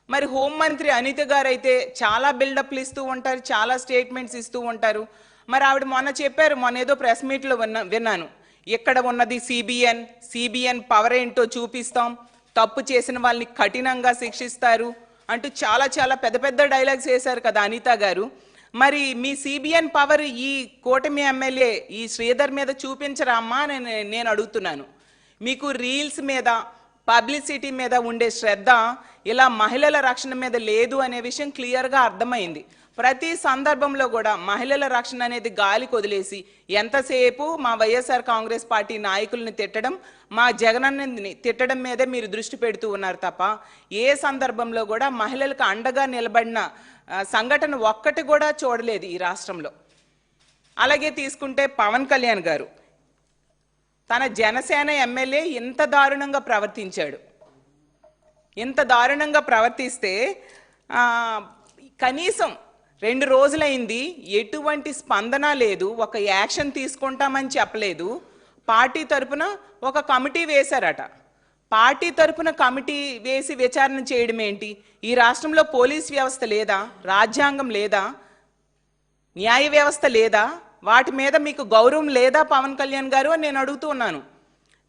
మరి హోంమంత్రి అనిత గారు అయితే చాలా బిల్డప్లు ఇస్తూ ఉంటారు, చాలా స్టేట్మెంట్స్ ఇస్తూ ఉంటారు. మరి ఆవిడ మొన్న చెప్పారు, మొన్న ఏదో ప్రెస్ మీట్లో విన్నాను, ఇక్కడ ఉన్నది సిబిఎన్ పవర్ ఏంటో చూపిస్తాం, తప్పు చేసిన వాళ్ళని కఠినంగా శిక్షిస్తారు అంటూ చాలా చాలా పెద్ద పెద్ద డైలాగ్స్ వేశారు కదా అనిత గారు. మరి మీ సిబిఎన్ పవర్ ఈ కూటమి ఎమ్మెల్యే ఈ శ్రీధర్ మీద చూపించరా అమ్మా నేను అడుగుతున్నాను. మీకు రీల్స్ మీద, పబ్లిసిటీ మీద ఉండే శ్రద్ధ ఇలా మహిళల రక్షణ మీద లేదు అనే విషయం క్లియర్గా అర్థమైంది. ప్రతి సందర్భంలో కూడా మహిళల రక్షణ అనేది గాలికి వదిలేసి ఎంతసేపు మా వైఎస్ఆర్ కాంగ్రెస్ పార్టీ నాయకుల్ని తిట్టడం, మా జగనన్నని తిట్టడం మీదే మీరు దృష్టి పెడుతూ ఉన్నారు తప్ప ఏ సందర్భంలో కూడా మహిళలకు అండగా నిలబడిన సంఘటన ఒక్కటి కూడా చూడలేదు ఈ రాష్ట్రంలో. అలాగే తీసుకుంటే పవన్ కళ్యాణ్ గారు తన జనసేన ఎమ్మెల్యే ఇంత దారుణంగా ప్రవర్తించాడు. ఇంత దారుణంగా ప్రవర్తిస్తే కనీసం 2 రోజులైంది, ఎటువంటి స్పందన లేదు, ఒక యాక్షన్ తీసుకుంటామని చెప్పలేదు. పార్టీ తరపున ఒక కమిటీ వేశారట. పార్టీ తరపున కమిటీ వేసి విచారణ చేయడం ఏంటి? ఈ రాష్ట్రంలో పోలీస్ వ్యవస్థ లేదా, రాజ్యాంగం లేదా, న్యాయ వ్యవస్థ లేదా, వాటి మీద మీకు గౌరవం లేదా పవన్ కళ్యాణ్ గారు అని నేను అడుగుతూ ఉన్నాను.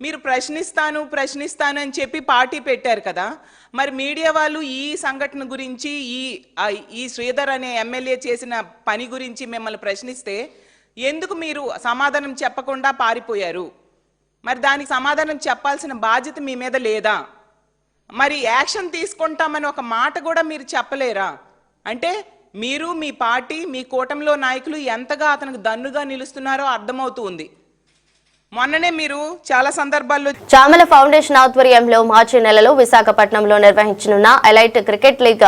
మీరు ప్రశ్నిస్తాను అని చెప్పి పార్టీ పెట్టారు కదా. మరి మీడియా వాళ్ళు ఈ సంఘటన గురించి, ఈ శ్రీధర్ అనే ఎమ్మెల్యే చేసిన పని గురించి మిమ్మల్ని ప్రశ్నిస్తే ఎందుకు మీరు సమాధానం చెప్పకుండా పారిపోయారు? మరి దానికి సమాధానం చెప్పాల్సిన బాధ్యత మీ మీద లేదా? మరి యాక్షన్ తీసుకుంటామని ఒక మాట కూడా మీరు చెప్పలేరా? అంటే మీరు, మీ పార్టీ, మీ కూటమిలో నాయకులు ఎంతగా అతనికి దన్నుగా నిలుస్తున్నారో అర్థమవుతూ ఉంది. మొన్ననే మీరు చాలా సందర్భాల్లో చామల ఫౌండేషన్ ఆధ్వర్యంలో మార్చి నెలలో విశాఖపట్నంలో నిర్వహించనున్న elite cricket league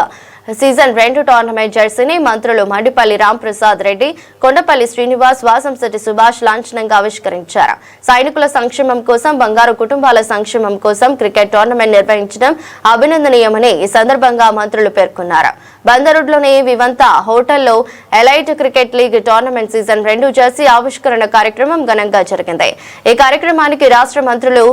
season 2 tournament జెర్సీని మంత్రులు మండిపల్లి రాంప్రసాద్ రెడ్డి, కొండపల్లి శ్రీనివాస్, వాసంశెట్టి సుభాష్ లాంఛనంగా ఆవిష్కరించారు. సైనికుల సంక్షేమం కోసం, బంగారు కుటుంబాల సంక్షేమం కోసం క్రికెట్ టోర్నమెంట్ నిర్వహించడం అభినందనీయమని ఈ సందర్భంగా మంత్రులు పేర్కొన్నారు. బందరుడ్లోని వివంత హోటల్లో elite cricket league tournament season 2 jersey ఆవిష్కరణ కార్యక్రమం ఘనంగా జరిగింది. ఈ కార్యక్రమానికి రాష్ట్ర మంత్రులు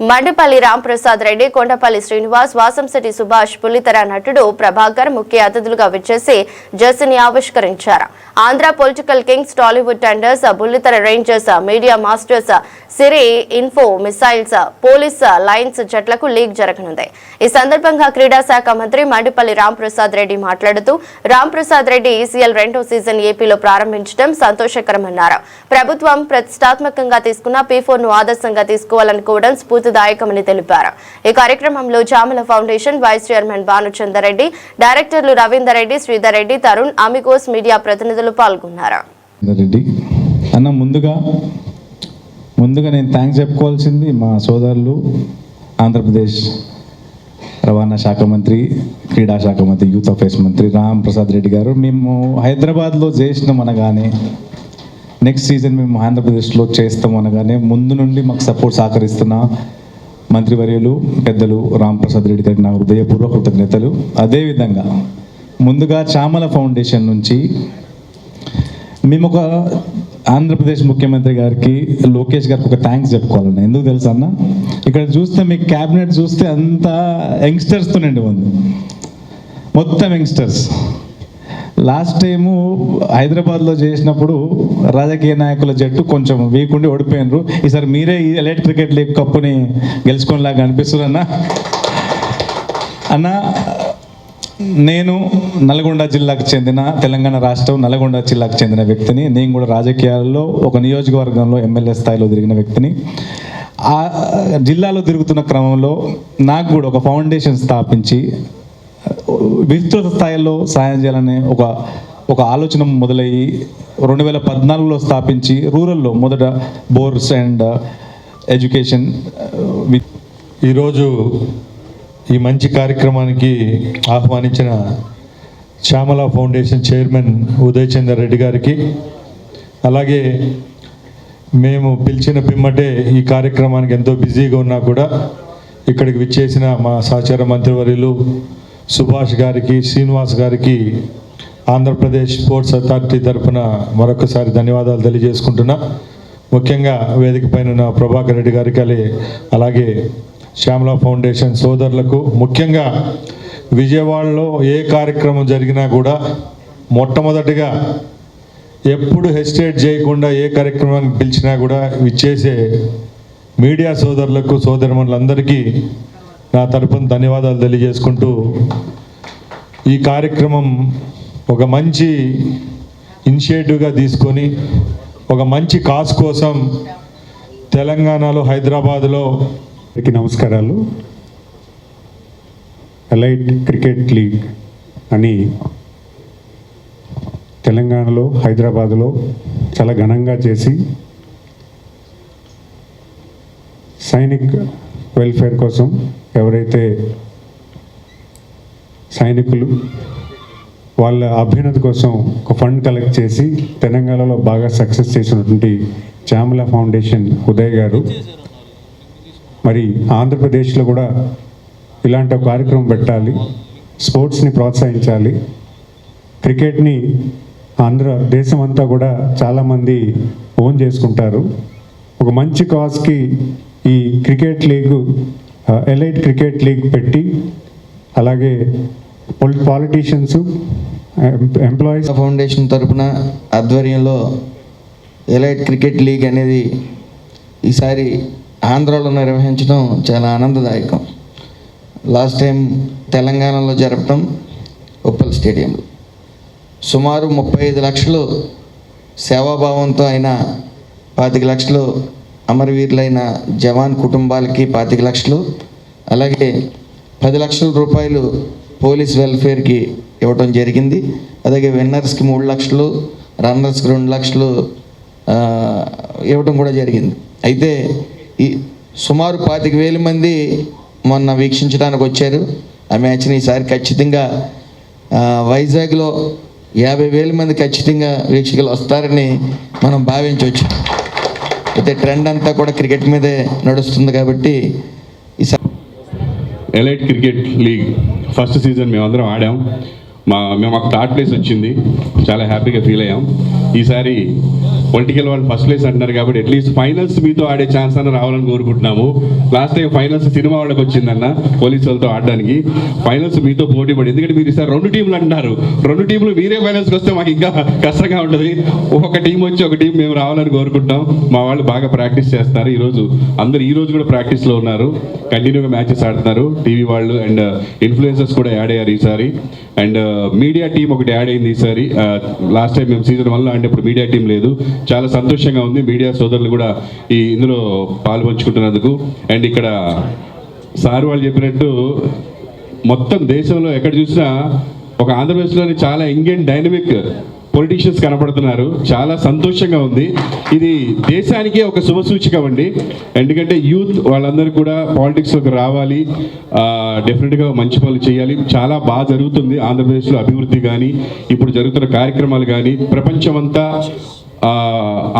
మండిపల్లి రాంప్రసాద్ రెడ్డి, కొండపల్లి శ్రీనివాస్, వాసంశెట్టి సుభాష్, పులితెర నటుడు ప్రభాకర్ ముఖ్య అతిథులుగా విచ్చేసి జెర్సీని ఆవిష్కరించారు. Andhra political kings, Tollywood tenders, బుల్లితెర rangers, media masters, Siri info missiles, police lines జట్లకు లీగ్ జరగనుంది. ఈ సందర్భంగా క్రీడా శాఖ మంత్రి మండిపల్లి రాంప్రసాద్ రెడ్డి మాట్లాడుతూ రాంప్రసాద్ రెడ్డి ఈసీఎల్ 2వ సీజన్ ఏపీలో ప్రారంభించడం సంతోషకరమన్నారు. ప్రభుత్వం ప్రతిష్టాత్మకంగా తీసుకున్న P4 ను ఆదర్శంగా తీసుకోవాలనుకోవడం స్ఫూర్తిదాయకమని తెలిపారు. ఈ కార్యక్రమంలో Chamala foundation vice chairman Bhanuchander Reddy, డైరెక్టర్లు రవీందర్ రెడ్డి, శ్రీధర్ రెడ్డి, తరుణ్, అమిగోస్ మీడియా ప్రతినిధులు పాల్గొన్నారు. ముందుగా నేను థ్యాంక్స్ చెప్పుకోవాల్సింది మా సోదరులు ఆంధ్రప్రదేశ్ రవాణా శాఖ మంత్రి, క్రీడా శాఖ మంత్రి, యూత్ అఫేర్స్ మంత్రి రాంప్రసాద్ రెడ్డి గారు. మేము హైదరాబాద్లో చేసినాం అనగానే నెక్స్ట్ సీజన్ మేము ఆంధ్రప్రదేశ్లో చేస్తాం అనగానే ముందు నుండి మాకు సపోర్ట్ సహకరిస్తున్న మంత్రివర్యులు పెద్దలు రాంప్రసాద్ రెడ్డి గారికి నా హృదయపూర్వక కృతజ్ఞతలు. అదేవిధంగా ముందుగా చామల ఫౌండేషన్ నుంచి మేము ఒక ఆంధ్రప్రదేశ్ ముఖ్యమంత్రి గారికి, లోకేష్ గారికి ఒక థ్యాంక్స్ చెప్పుకోవాలన్న. ఎందుకు తెలుసా అన్న, ఇక్కడ చూస్తే మీ క్యాబినెట్ చూస్తే అంతా యంగ్స్టర్స్తో నిండి ఉంది, మొత్తం యంగ్స్టర్స్. లాస్ట్ టైము హైదరాబాద్లో చేసినప్పుడు రాజకీయ నాయకుల జట్టు కొంచెం వీక్ ఉండి ఓడిపోయినారు. ఈసారి మీరే ఈ ఎలైట్ క్రికెట్ లీగ్ కప్పుని గెలుచుకునేలాగా అనిపిస్తుంది అన్న. నేను నల్గొండ జిల్లాకు చెందిన, తెలంగాణ రాష్ట్రం నల్గొండ జిల్లాకు చెందిన వ్యక్తిని. నేను కూడా రాజకీయాల్లో ఒక నియోజకవర్గంలో ఎమ్మెల్యే స్థాయిలో తిరిగిన వ్యక్తిని. ఆ జిల్లాలో తిరుగుతున్న క్రమంలో నాకు కూడా ఒక ఫౌండేషన్ స్థాపించి విస్తృత స్థాయిలో సాయం చేయాలనే ఒక ఆలోచన మొదలయ్యి 2014లో స్థాపించి రూరల్లో మొదట బోర్స్ అండ్ ఎడ్యుకేషన్. ఈరోజు ఈ మంచి కార్యక్రమానికి ఆహ్వానించిన చామల ఫౌండేషన్ చైర్మన్ ఉదయ్ చందర్ రెడ్డి గారికి, అలాగే మేము పిలిచిన పిమ్మటే ఈ కార్యక్రమానికి ఎంతో బిజీగా ఉన్నా కూడా ఇక్కడికి విచ్చేసిన మా సహచార మంత్రివర్యులు సుభాష్ గారికి, శ్రీనివాస్ గారికి ఆంధ్రప్రదేశ్ స్పోర్ట్స్ అథారిటీ తరఫున మరొకసారి ధన్యవాదాలు తెలియజేసుకుంటున్నా. ముఖ్యంగా వేదిక పైన ఉన్న ప్రభాకర్ రెడ్డి గారికి, అలాగే శ్యామల ఫౌండేషన్ సోదరులకు, ముఖ్యంగా విజయవాడలో ఏ కార్యక్రమం జరిగినా కూడా మొట్టమొదటిగా ఎప్పుడు హెసిటేట్ చేయకుండా ఏ కార్యక్రమానికి పిలిచినా కూడా విచ్చేసే మీడియా సోదరులకు, సోదరిమణులందరికీ నా తరపున ధన్యవాదాలు తెలియజేసుకుంటూ, ఈ కార్యక్రమం ఒక మంచి ఇనిషియేటివ్గా తీసుకొని ఒక మంచి కాజ్ కోసం తెలంగాణలో హైదరాబాద్లో. నమస్కారాలు. ఎలైట్ క్రికెట్ లీగ్ అని తెలంగాణలో హైదరాబాద్లో చాలా ఘనంగా చేసి సైనిక్ వెల్ఫేర్ కోసం ఎవరైతే సైనికులు వాళ్ళ అభ్యున్నతి కోసం ఒక ఫండ్ కలెక్ట్ చేసి తెలంగాణలో బాగా సక్సెస్ చేసినటువంటి చామల ఫౌండేషన్ ఉదయ్ గారు, మరి ఆంధ్రప్రదేశ్లో కూడా ఇలాంటి ఒక కార్యక్రమం పెట్టాలి, స్పోర్ట్స్ని ప్రోత్సహించాలి. క్రికెట్ని దేశం అంతా కూడా చాలామంది ఓన్ చేసుకుంటారు. ఒక మంచి కాజ్కి ఈ cricket league, elite cricket league పెట్టి, అలాగే పాలిటీషియన్స్, ఎంప్లాయీస్ ఫౌండేషన్ తరఫున ఆధ్వర్యంలో ఎలైట్ క్రికెట్ లీగ్ అనేది ఈసారి ఆంధ్రాలో నిర్వహించడం చాలా ఆనందదాయకం. లాస్ట్ టైం తెలంగాణలో జరపడం ఉప్పల్ స్టేడియంలో సుమారు 35 లక్షలు సేవాభావంతో అయినా 25 లక్షలు అమరవీరులైన జవాన్ కుటుంబాలకి 25 లక్షలు, అలాగే 10 లక్షల రూపాయలు పోలీస్ వెల్ఫేర్కి ఇవ్వడం జరిగింది. అలాగే విన్నర్స్కి 3 లక్షలు, రన్నర్స్కి 2 లక్షలు ఇవ్వడం కూడా జరిగింది. అయితే ఈ సుమారు 25,000 మంది మొన్న వీక్షించడానికి వచ్చారు ఆ మ్యాచ్ని. ఈసారి ఖచ్చితంగా వైజాగ్లో 50,000 మంది ఖచ్చితంగా వీక్షకులు వస్తారని మనం భావించవచ్చు. అయితే ట్రెండ్ అంతా కూడా క్రికెట్ మీదే నడుస్తుంది కాబట్టి elite cricket league first season మేమందరం ఆడాం. మాకు థర్డ్ ప్లేస్ వచ్చింది, చాలా హ్యాపీగా ఫీల్ అయ్యాం. ఈసారి పొలిటికల్ వాళ్ళు ఫస్ట్ ప్లేస్ అంటున్నారు కాబట్టి అట్లీస్ట్ ఫైనల్స్ మీతో ఆడే ఛాన్స్ అన్న రావాలని కోరుకుంటున్నాము. లాస్ట్ టైం ఫైనల్స్ సినిమా వాళ్ళకి వచ్చిందన్న పోలీసు వాళ్ళతో ఆడడానికి, ఫైనల్స్ మీతో పోటీ పడి, ఎందుకంటే మీరు ఈసారి 2 టీంలు అంటున్నారు, 2 టీంలు మీరే ఫైనల్స్కి వస్తే మాకు ఇంకా కష్టంగా ఉంటుంది. ఒక టీం వచ్చి ఒక టీం మేము రావాలని కోరుకుంటాం. మా వాళ్ళు బాగా ప్రాక్టీస్ చేస్తారు. అందరూ ఈ రోజు కూడా ప్రాక్టీస్లో ఉన్నారు, కంటిన్యూగా మ్యాచెస్ ఆడుతున్నారు. టీవీ వాళ్ళు అండ్ ఇన్ఫ్లుయెన్సర్స్ కూడా యాడ్ అయ్యారు ఈసారి. అండ్ మీడియా టీం ఒకటి యాడ్ అయింది ఈసారి. లాస్ట్ టైం మేము సీజన్ 1లో అంటే ఇప్పుడు మీడియా టీం లేదు. చాలా సంతోషంగా ఉంది మీడియా సోదరులు కూడా ఇందులో పాల్పంచుకుంటున్నందుకు. అండ్ ఇక్కడ సార్ వాళ్ళు చెప్పినట్టు మొత్తం దేశంలో ఎక్కడ చూసినా ఒక ఆంధ్రప్రదేశ్లోని చాలా యంగ్ అండ్ డైనమిక్ పొలిటీషియన్స్ కనపడుతున్నారు. చాలా సంతోషంగా ఉంది. ఇది దేశానికే ఒక శుభసూచికం అండి. ఎందుకంటే యూత్ వాళ్ళందరూ కూడా పాలిటిక్స్లోకి రావాలి, డెఫినెట్గా మంచి పనులు చేయాలి. చాలా బాగా జరుగుతుంది ఆంధ్రప్రదేశ్లో అభివృద్ధి కానీ, ఇప్పుడు జరుగుతున్న కార్యక్రమాలు కానీ ప్రపంచమంతా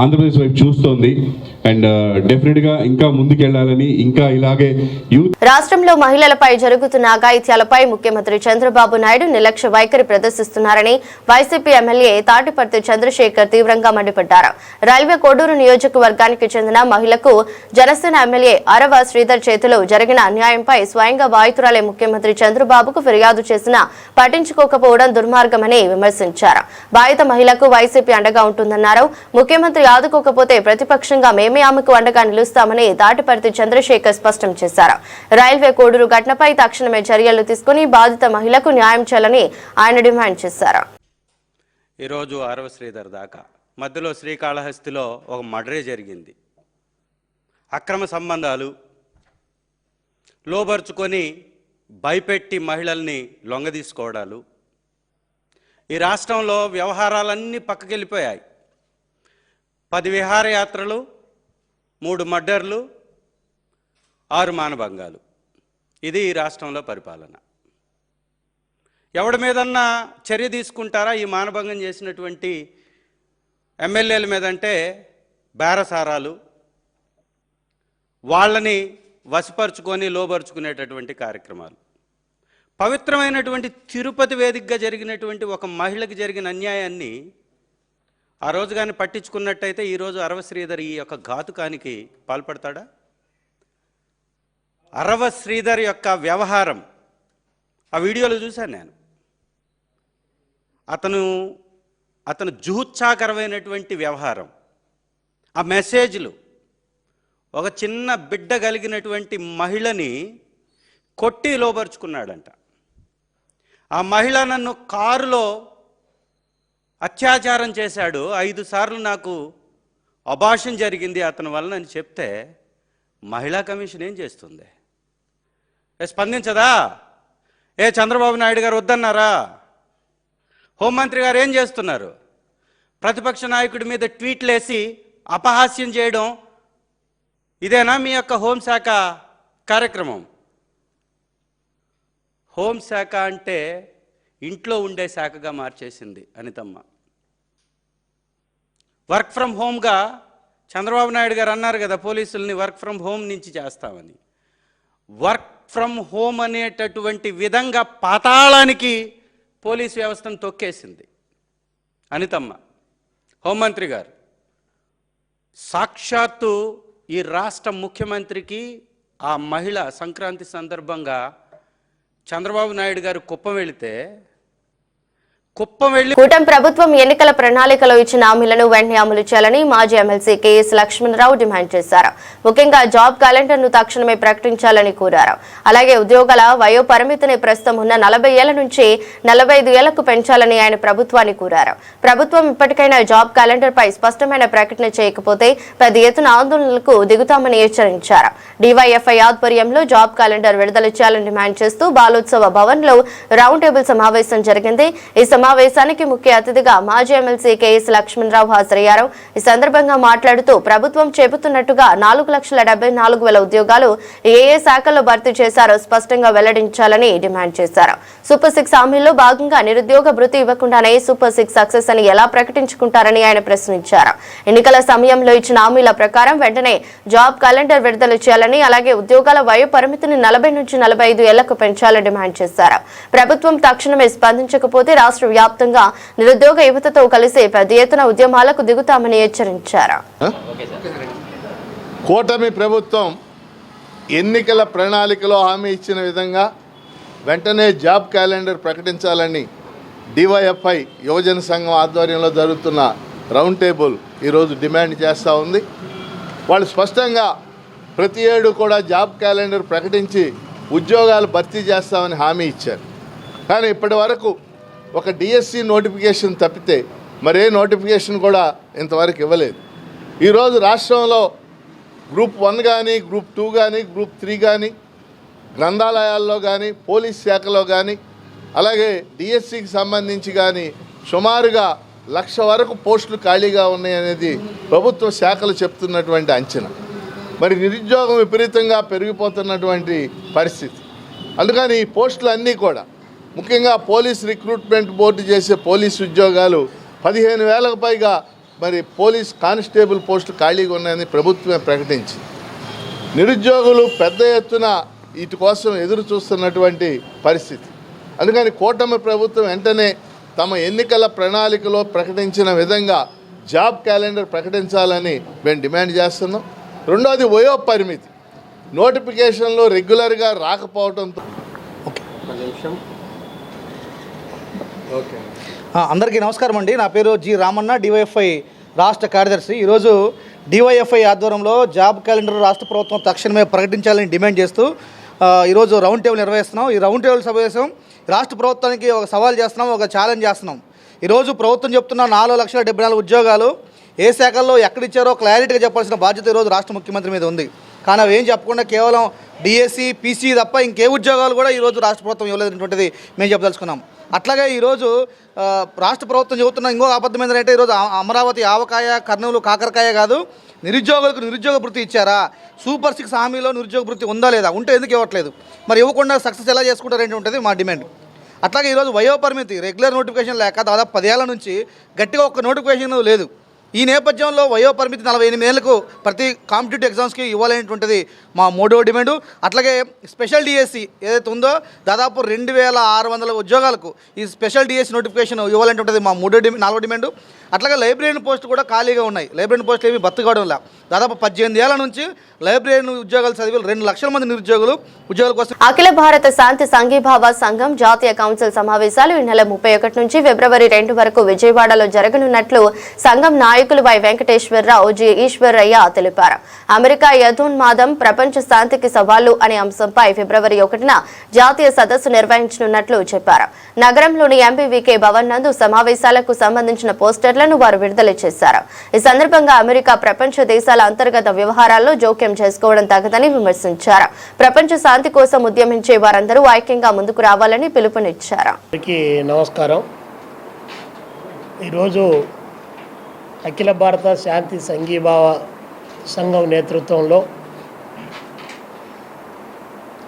ఆంధ్రప్రదేశ్ వైపు చూస్తోంది. అండ్ డెఫినెట్గా ఇంకా ముందుకెళ్లాలని, ఇంకా ఇలాగే యూత్. రాష్ట్రంలో మహిళలపై జరుగుతున్న అఘాయిత్యాలపై ముఖ్యమంత్రి చంద్రబాబు నాయుడు నిర్లక్ష్య వైఖరి ప్రదర్శిస్తున్నారని వైసీపీ ఎమ్మెల్యే తాటిపర్తి చంద్రశేఖర్ తీవ్రంగా మండిపడ్డారు. రైల్వే కోడూరు నియోజకవర్గానికి చెందిన మహిళకు జనసేన ఎమ్మెల్యే అరవ శ్రీధర్ చేతిలో జరిగిన అన్యాయంపై స్వయంగా బాధితురాలే ముఖ్యమంత్రి చంద్రబాబుకు ఫిర్యాదు చేసినా పట్టించుకోకపోవడం దుర్మార్గమని విమర్శించారు. బాధిత మహిళకు వైసీపీ అండగా ఉంటుందన్నారు. ముఖ్యమంత్రి ఆదుకోకపోతే ప్రతిపక్షంగా మేమే ఆమెకు అండగా నిలుస్తామని తాటిపర్తి చంద్రశేఖర్ స్పష్టం చేశారు. రైల్వే కోడూరు ఘటనపై తక్షణమే చర్యలు తీసుకుని బాధిత మహిళకు న్యాయం చేయాలని ఆయన డిమాండ్ చేశారు. ఈరోజు అరవ శ్రీధర్ దాకా మధ్యలో శ్రీకాళహస్తిలో ఒక మర్డరే జరిగింది. అక్రమ సంబంధాలు లోబరుచుకొని భయపెట్టి మహిళల్ని లొంగదీసుకోవడాలు, ఈ రాష్ట్రంలో వ్యవహారాలన్నీ పక్కకెళ్ళిపోయాయి. 10 విహారయాత్రలు, 3 మర్డర్లు, 6 మానభంగాలు. ఇది ఈ రాష్ట్రంలో పరిపాలన. ఎవడి మీదన్నా చర్య తీసుకుంటారా ఈ మానభంగం చేసినటువంటి ఎమ్మెల్యేల మీదంటే బేరసారాలు, వాళ్ళని వశపరుచుకొని లోబరుచుకునేటటువంటి కార్యక్రమాలు. పవిత్రమైనటువంటి తిరుపతి వేదికగా జరిగినటువంటి ఒక మహిళకి జరిగిన అన్యాయాన్ని ఆ రోజు కానీ పట్టించుకున్నట్టయితే ఈరోజు అరవ శ్రీధర్ ఈ యొక్క ఘాతుకానికి పాల్పడతాడా? అరవ శ్రీధర్ యొక్క వ్యవహారం ఆ వీడియోలో చూశాను నేను. అతను జుహుత్సాకరమైనటువంటి వ్యవహారం, ఆ మెసేజ్లు, ఒక చిన్న బిడ్డ కలిగినటువంటి మహిళని కొట్టి లోబరుచుకున్నాడంట. ఆ మహిళ నన్ను కారులో అత్యాచారం చేశాడు, 5 సార్లు నాకు అబార్షన్ జరిగింది అతని వలన అని చెప్తే మహిళా కమిషన్ ఏం చేస్తుంది? స్పందించదా? చంద్రబాబు నాయుడు గారు వద్దన్నారా? హోంమంత్రి గారు ఏం చేస్తున్నారు? ప్రతిపక్ష నాయకుడి మీద ట్వీట్లు వేసి అపహాస్యం చేయడం, ఇదేనా మీ యొక్క హోంశాఖ కార్యక్రమం? హోంశాఖ అంటే ఇంట్లో ఉండే శాఖగా మార్చేసింది అనితమ్మ. వర్క్ ఫ్రమ్ హోమ్గా చంద్రబాబు నాయుడు గారు అన్నారు కదా, పోలీసుల్ని వర్క్ ఫ్రమ్ హోమ్ నుంచి చేస్తామని. వర్క్ ఫ్రమ్ హోమ్ అనేటటువంటి విధంగా పాతాళానికి పోలీస్ వ్యవస్థను తొక్కేసింది అనితమ్మ. హోంమంత్రి గారు సాక్షాత్తు ఈ రాష్ట్ర ముఖ్యమంత్రికి ఆ మహిళ సంక్రాంతి సందర్భంగా చంద్రబాబు నాయుడు గారు కుప్పం వెళ్ళి కూటమి ప్రభుత్వం ఎన్నికల ప్రణాళికలో ఇచ్చిన హామీలను వెంటనే అమలు చేయాలని మాజీ ఎమ్మెల్సీ కేఎస్ లక్ష్మణరావు డిమాండ్ చేశారు. ముఖ్యంగా జాబ్ క్యాలెండర్ను తక్షణమే ప్రకటించాలని కోరారు. అలాగే ఉద్యోగాల వయో పరిమితిని ప్రస్తుతం ఉన్న 40 ఏళ్ల నుంచి 45 ఏళ్లకు పెంచాలని ఆయన ప్రభుత్వాన్ని కోరారు. ప్రభుత్వం ఇప్పటికైనా జాబ్ క్యాలెండర్పై స్పష్టమైన ప్రకటన చేయకపోతే పెద్ద ఎత్తున ఆందోళనలకు దిగుతామని హెచ్చరించారు. డివైఎఫ్ఐ ఆధ్వర్యంలో జాబ్ క్యాలెండర్ విడుదల చేయాలని డిమాండ్ చేస్తూ బాలోత్సవ భవన్ లో రౌండ్ టేబుల్ సమావేశం జరిగింది. ఈ సమావేశానికి ముఖ్య అతిథిగా మాజీ ఎమ్మెల్సీ కేఎస్ లక్ష్మణరావు హాజరయ్యారు. ఈ సందర్భంగా మాట్లాడుతూ ప్రభుత్వం చెబుతున్నట్టుగా 4,74,000 ఉద్యోగాలు ఏ శాఖల్లో భర్తీ చేశారో స్పష్టంగా వెల్లడించాలని డిమాండ్ చేశారు. సూపర్ 6 హామీల్లో భాగంగా నిరుద్యోగ భృతి ఇవ్వకుండానే సూపర్ 6 సక్సెస్ అని ఎలా ప్రకటించుకుంటారని ఆయన ప్రశ్నించారు. ఎన్నికల సమయంలో ఇచ్చిన హామీల ప్రకారం వెంటనే జాబ్ క్యాలెండర్ విడుదల చేయాలని, అలాగే ఉద్యోగాల వయో పరిమితిని 40 నుంచి 45 ఏళ్లకు పెంచాలని డిమాండ్ చేశారు. ప్రభుత్వం తక్షణమే స్పందించకపోతే రాష్ట్ర వ్యాప్తంగా నిరుద్యోగ యువతతో కలిసి పెద్ద ఎత్తున ఉద్యమాలకు దిగుతామని హెచ్చరించారు. కూటమి ప్రభుత్వం ఎన్నికల ప్రణాళికలో హామీ ఇచ్చిన విధంగా వెంటనే జాబ్ క్యాలెండర్ ప్రకటించాలని డివైఎఫ్ఐ యువజన సంఘం ఆధ్వర్యంలో జరుగుతున్న రౌండ్ టేబుల్ ఈరోజు డిమాండ్ చేస్తూ ఉంది. వాళ్ళు స్పష్టంగా ప్రతి ఏడు కూడా జాబ్ క్యాలెండర్ ప్రకటించి ఉద్యోగాలు భర్తీ చేస్తామని హామీ ఇచ్చారు. కానీ ఇప్పటి వరకు ఒక డిఎస్సి నోటిఫికేషన్ తప్పితే మరే నోటిఫికేషన్ కూడా ఇంతవరకు ఇవ్వలేదు. ఈరోజు రాష్ట్రంలో గ్రూప్ 1 కానీ, గ్రూప్ 2 కానీ, గ్రూప్ 3 కానీ, గ్రంథాలయాల్లో కానీ, పోలీస్ శాఖలో కానీ, అలాగే డిఎస్సికి సంబంధించి కానీ సుమారుగా 1,00,000 వరకు పోస్టులు ఖాళీగా ఉన్నాయనేది ప్రభుత్వ శాఖలు చెప్తున్నటువంటి అంచనా. మరి నిరుద్యోగం విపరీతంగా పెరిగిపోతున్నటువంటి పరిస్థితి. అందుకని ఈ పోస్టులు అన్నీ కూడా ముఖ్యంగా పోలీస్ రిక్రూట్మెంట్ బోర్డు చేసే పోలీసు ఉద్యోగాలు 15,000కు పైగా మరి పోలీస్ కానిస్టేబుల్ పోస్టులు ఖాళీగా ఉన్నాయని ప్రభుత్వమే ప్రకటించింది. నిరుద్యోగులు పెద్ద ఎత్తున వీటి కోసం ఎదురు చూస్తున్నటువంటి పరిస్థితి. అందుకని కూటమి ప్రభుత్వం వెంటనే తమ ఎన్నికల ప్రణాళికలో ప్రకటించిన విధంగా జాబ్ క్యాలెండర్ ప్రకటించాలని మేము డిమాండ్ చేస్తున్నాం. రెండోది వయో పరిమితి నోటిఫికేషన్లో రెగ్యులర్గా రాకపోవడంతో. అందరికీ నమస్కారం అండి. నా పేరు జి రామన్న, డివైఎఫ్ఐ రాష్ట్ర కార్యదర్శి. ఈరోజు డివైఎఫ్ఐ ఆధ్వర్యంలో జాబ్ క్యాలెండర్ రాష్ట్ర ప్రభుత్వం తక్షణమే ప్రకటించాలని డిమాండ్ చేస్తూ ఈరోజు రౌండ్ టేబుల్ నిర్వహిస్తున్నాం. ఈ రౌండ్ టేబుల్ సమావేశం రాష్ట్ర ప్రభుత్వానికి ఒక సవాల్ చేస్తున్నాం, ఒక ఛాలెంజ్ చేస్తున్నాం. ఈరోజు ప్రభుత్వం చెప్తున్న 4,74,000 ఉద్యోగాలు ఏ శాఖల్లో ఎక్కడిచ్చారో క్లారిటీగా చెప్పాల్సిన బాధ్యత ఈరోజు రాష్ట్ర ముఖ్యమంత్రి మీద ఉంది. కానీ అవి ఏం చెప్పకుండా కేవలం డిఎస్సి, పీసీ తప్ప ఇంకే ఉద్యోగాలు కూడా ఈరోజు రాష్ట్ర ప్రభుత్వం ఇవ్వలేదనేటువంటిది మేము చెప్పదలుచుకున్నాం. అట్లాగే ఈరోజు రాష్ట్ర ప్రభుత్వం చెబుతున్న ఇంకో అబద్ధం ఏంటంటే ఈరోజు అమరావతి ఆవకాయ, కర్నూలు కాకరకాయ కాదు, నిరుద్యోగులకు నిరుద్యోగ భృతి ఇచ్చారా? సూపర్ 6 హామీలో నిరుద్యోగ భృతి ఉందా లేదా? ఉంటే ఎందుకు ఇవ్వట్లేదు? మరి ఇవ్వకుండా సక్సెస్ ఎలా చేసుకుంటారంటే ఉంటుంది మా డిమాండ్. అట్లాగే ఈరోజు వయోపరిమితి రెగ్యులర్ నోటిఫికేషన్ లేక దాదాపు 10 ఏళ్ల నుంచి గట్టిగా ఒక్క నోటిఫికేషన్ లేదు. ఈ నేపథ్యంలో వయోపరిమితి 48 ఏళ్లకు ప్రతి కాంపిటేటివ్ ఎగ్జామ్స్కి ఇవ్వాలనేటువంటిది మా 3వ డిమాండు. అట్లాగే స్పెషల్ డిఎస్సి ఏదైతే ఉందో దాదాపు 2,600 ఉద్యోగాలకు ఈ స్పెషల్ డిఎస్సి నోటిఫికేషన్ ఇవ్వాలనేటువంటిది మా 4వ డిమాండు. అట్లాగే లైబ్రరీ పోస్టులు కూడా ఖాళీగా ఉన్నాయి. లైబ్రరీ పోస్టులు ఏమి భర్తీ కావడం లేదు. దాదాపు 18 ఏళ్ల నుంచి లైబ్రరీ ఉద్యోగాలు చదివి 2 లక్షల మంది నిరుద్యోగులు ఉద్యోగాల కోసం. అఖిల భారత శాంతి సంఘీభావ సంఘం జాతీయ కౌన్సిల్ సమావేశాలు ఈ నెల 31 నుంచి ఫిబ్రవరి 2 వరకు విజయవాడలో జరగనున్నట్లు సంఘం నాయకులు వై వెంకటేశ్వరరావు, జి ఈశ్వరయ్య తెలిపారు. అమెరికా యథోన్మాదం ప్రపంచ శాంతికి సవాళ్లు అనే అంశంపై ఫిబ్రవరి 1న జాతీయ సదస్సు నిర్వహించనున్నట్లు చెప్పారు. నగరంలోని ఎంపీవీకే భవన్ నందు సమావేశాలకు సంబంధించిన పోస్టర్లను వారు విడుదల చేశారు. ఈ సందర్భంగా అమెరికా ప్రపంచ దేశాల అంతర్గత వ్యవహారాల్లో జోక్యం చేసుకోవడం తగదని విమర్శించారు. ప్రపంచ శాంతి కోసం ఉద్యమించే వారందరూ ఐక్యంగా ముందుకు రావాలని పిలుపునిచ్చారు. నమస్కారం. ఈరోజు అఖిల భారత శాంతి సంఘీభావ సంఘం నేతృత్వంలో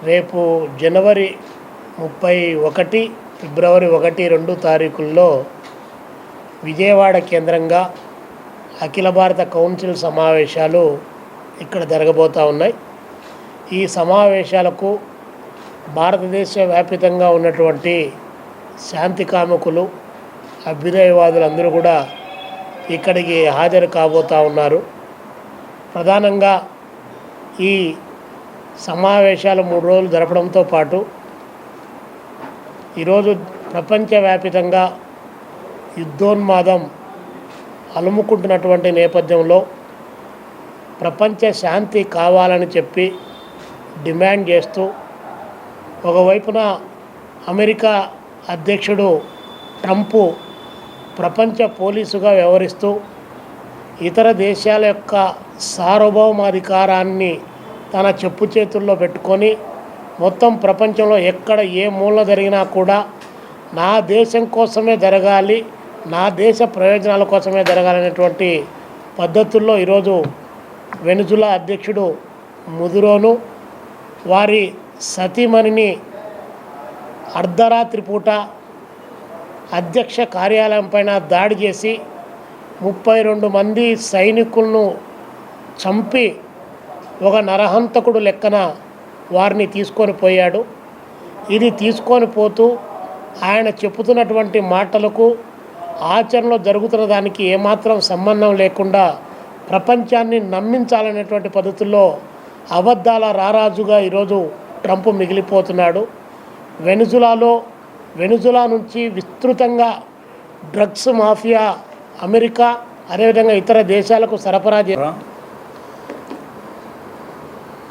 రేపు జనవరి 31, ఫిబ్రవరి 1, 2 తారీఖుల్లో విజయవాడ కేంద్రంగా అఖిల భారత కౌన్సిల్ సమావేశాలు ఇక్కడ జరగబోతూ ఉన్నాయి. ఈ సమావేశాలకు భారతదేశ వ్యాపితంగా ఉన్నటువంటి శాంతి కాముకులు, అభ్యుదయవాదులందరూ కూడా ఇక్కడికి హాజరు కాబోతూ ఉన్నారు. ప్రధానంగా ఈ సమావేశాలు 3 రోజులు జరపడంతో పాటు ఈరోజు ప్రపంచవ్యాపితంగా యుద్ధోన్మాదం అలుముకుంటున్నటువంటి నేపథ్యంలో ప్రపంచ శాంతి కావాలని చెప్పి డిమాండ్ చేస్తూ ఒకవైపున అమెరికా అధ్యక్షుడు ట్రంప్ ప్రపంచ పోలీసుగా వ్యవహరిస్తూ ఇతర దేశాల యొక్క సార్వభౌమాధికారాన్ని తన చెప్పు చేతుల్లో పెట్టుకొని మొత్తం ప్రపంచంలో ఎక్కడ ఏ మూల జరిగినా కూడా నా దేశం కోసమే జరగాలి, నా దేశ ప్రయోజనాల కోసమే జరగాలనేటువంటి పద్ధతుల్లో ఈరోజు వెనుజులా అధ్యక్షుడు ముదురోను వారి సతీమణిని అర్ధరాత్రి పూట అధ్యక్ష కార్యాలయం పైన దాడి చేసి 32 మంది సైనికులను చంపి ఒక నరహంతకుడు లెక్కన వారిని తీసుకొని పోయాడు. ఇది తీసుకొని పోతూ ఆయన చెప్పుతున్నటువంటి మాటలకు ఆచరణలో జరుగుతున్న దానికి ఏమాత్రం సంబంధం లేకుండా ప్రపంచాన్ని నమ్మించాలనేటువంటి పద్ధతుల్లో అబద్ధాల రారాజుగా ఈరోజు ట్రంప్ మిగిలిపోతున్నాడు. వెనుజులా నుంచి విస్తృతంగా డ్రగ్స్ మాఫియా అమెరికా అదేవిధంగా ఇతర దేశాలకు సరఫరా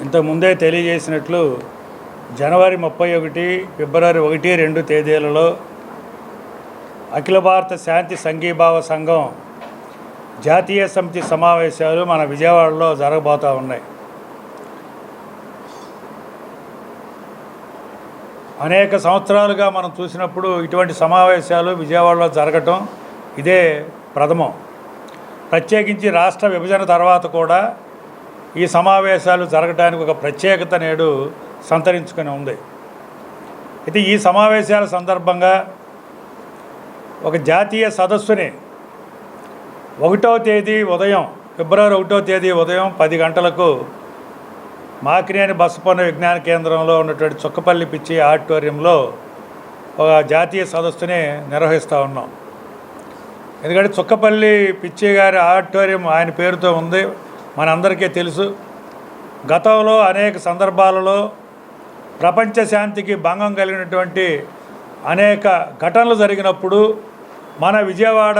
ఇంతకుముందే తెలియజేసినట్లు జనవరి 31, ఫిబ్రవరి 1, 2 తేదీలలో అఖిల భారత శాంతి సంఘీభావ సంఘం జాతీయ సమితి సమావేశాలు మన విజయవాడలో జరగబోతూ ఉన్నాయి. అనేక సంవత్సరాలుగా మనం చూసినప్పుడు ఇటువంటి సమావేశాలు విజయవాడలో జరగటం ఇదే ప్రథమం. ప్రత్యేకించి రాష్ట్ర విభజన తర్వాత కూడా ఈ సమావేశాలు జరగడానికి ఒక ప్రత్యేకత నేడు సంతరించుకొని ఉంది. అయితే ఈ సమావేశాల సందర్భంగా ఒక జాతీయ సదస్సుని 1వ తేదీ ఉదయం, ఫిబ్రవరి 1వ తేదీ ఉదయం 10 గంటలకు మాకినేని బసపన్న విజ్ఞాన కేంద్రంలో ఉన్నటువంటి చుక్కపల్లి పిచ్చి ఆడిటోరియంలో ఒక జాతీయ సదస్సుని నిర్వహిస్తూ ఉన్నాం. ఎందుకంటే చుక్కపల్లి పిచ్చి గారి ఆడిటోరియం ఆయన పేరుతో ఉంది, మనందరికీ తెలుసు. గతంలో అనేక సందర్భాలలో ప్రపంచ శాంతికి భంగం కలిగినటువంటి అనేక ఘటనలు జరిగినప్పుడు మన విజయవాడ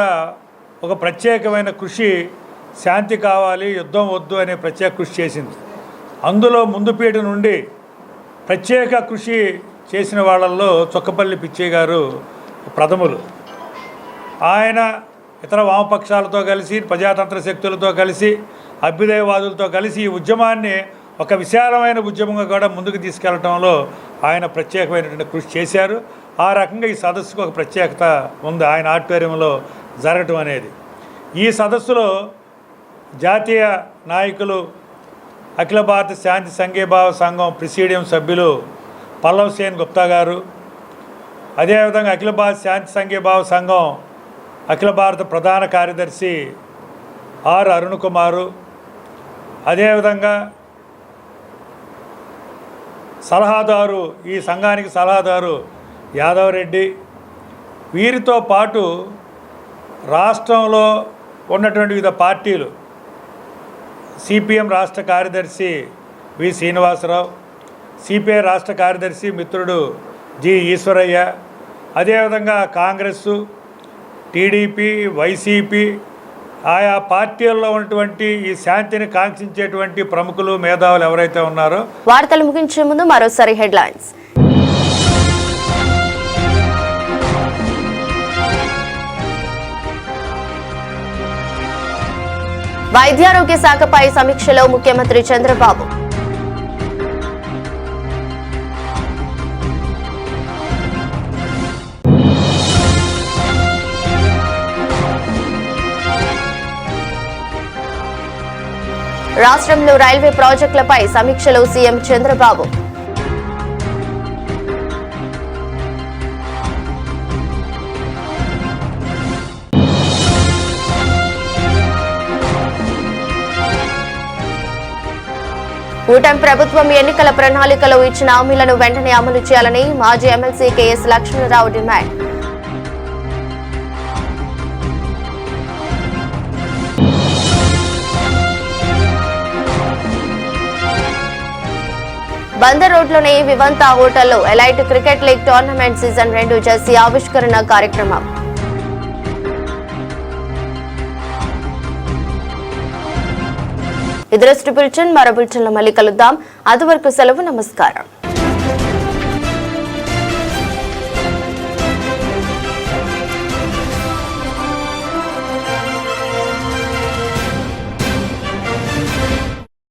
ఒక ప్రత్యేకమైన కృషి, శాంతి కావాలి, యుద్ధం వద్దు అనే ప్రత్యేక కృషి చేసింది. అందులో ముందుపీట నుండి ప్రత్యేక కృషి చేసిన వాళ్ళల్లో చుక్కపల్లి పిచ్చయ్య గారు ప్రథములు. ఆయన ఇతర వామపక్షాలతో కలిసి, ప్రజాతంత్ర శక్తులతో కలిసి, అభ్యుదయవాదులతో కలిసి ఈ ఉద్యమాన్ని ఒక విశాలమైన ఉద్యమంగా కూడా ముందుకు తీసుకెళ్లడంలో ఆయన ప్రత్యేకమైనటువంటి కృషి చేశారు. ఆ రకంగా ఈ సదస్సుకు ఒక ప్రత్యేకత ఉంది ఆయన ఆడిటోరియంలో జరగటం అనేది. ఈ సదస్సులో జాతీయ నాయకులు, అఖిల భారత శాంతి సంఘీభావ సంఘం ప్రెసిడియం సభ్యులు పల్లవ్ సేన్ గుప్తా గారు, అదేవిధంగా అఖిల భారత శాంతి సంఘీభావ సంఘం అఖిల భారత ప్రధాన కార్యదర్శి ఆర్ అరుణ్ కుమారు, అదేవిధంగా సలహాదారు, ఈ సంఘానికి సలహాదారు యాదవ్ రెడ్డి, వీరితో పాటు రాష్ట్రంలో ఉన్నటువంటి వివిధ పార్టీలు, సిపిఎం రాష్ట్ర కార్యదర్శి వి శ్రీనివాసరావు, సిపిఐ రాష్ట్ర కార్యదర్శి మిత్రుడు జి ఈశ్వరయ్య, అదేవిధంగా కాంగ్రెస్సు, టీడీపీ, వైసీపీ, ఆయా పార్టీల్లో ఉన్నటువంటి ఈ శాంతిని కాంక్షించేటువంటి ప్రముఖులు, మేధావులు ఎవరైతే ఉన్నారో. వార్తలు ముగించే ముందు మరోసారి హెడ్లైన్స్. వైద్యారోగ్య శాఖపై సమీక్షలో ముఖ్యమంత్రి చంద్రబాబు. రాష్ట్రంలో రైల్వే ప్రాజెక్టులపై సమీక్షలో సీఎం చంద్రబాబు. కూటమి ప్రభుత్వం ఎన్నికల ప్రణాళికలో ఇచ్చిన హామీలను వెంటనే అమలు చేయాలని మాజీ MLC KS Lakshmanarao demand. Bandar రోడ్లోని వివంతా హోటల్లో elite cricket league tournament season 2 jersey ఆవిష్కరణ కార్యక్రమం. ఇది బులెటిన్. మరో బులెటిన్లో మళ్ళీ కలుద్దాం. అంతవరకు సెలవు. నమస్కారం.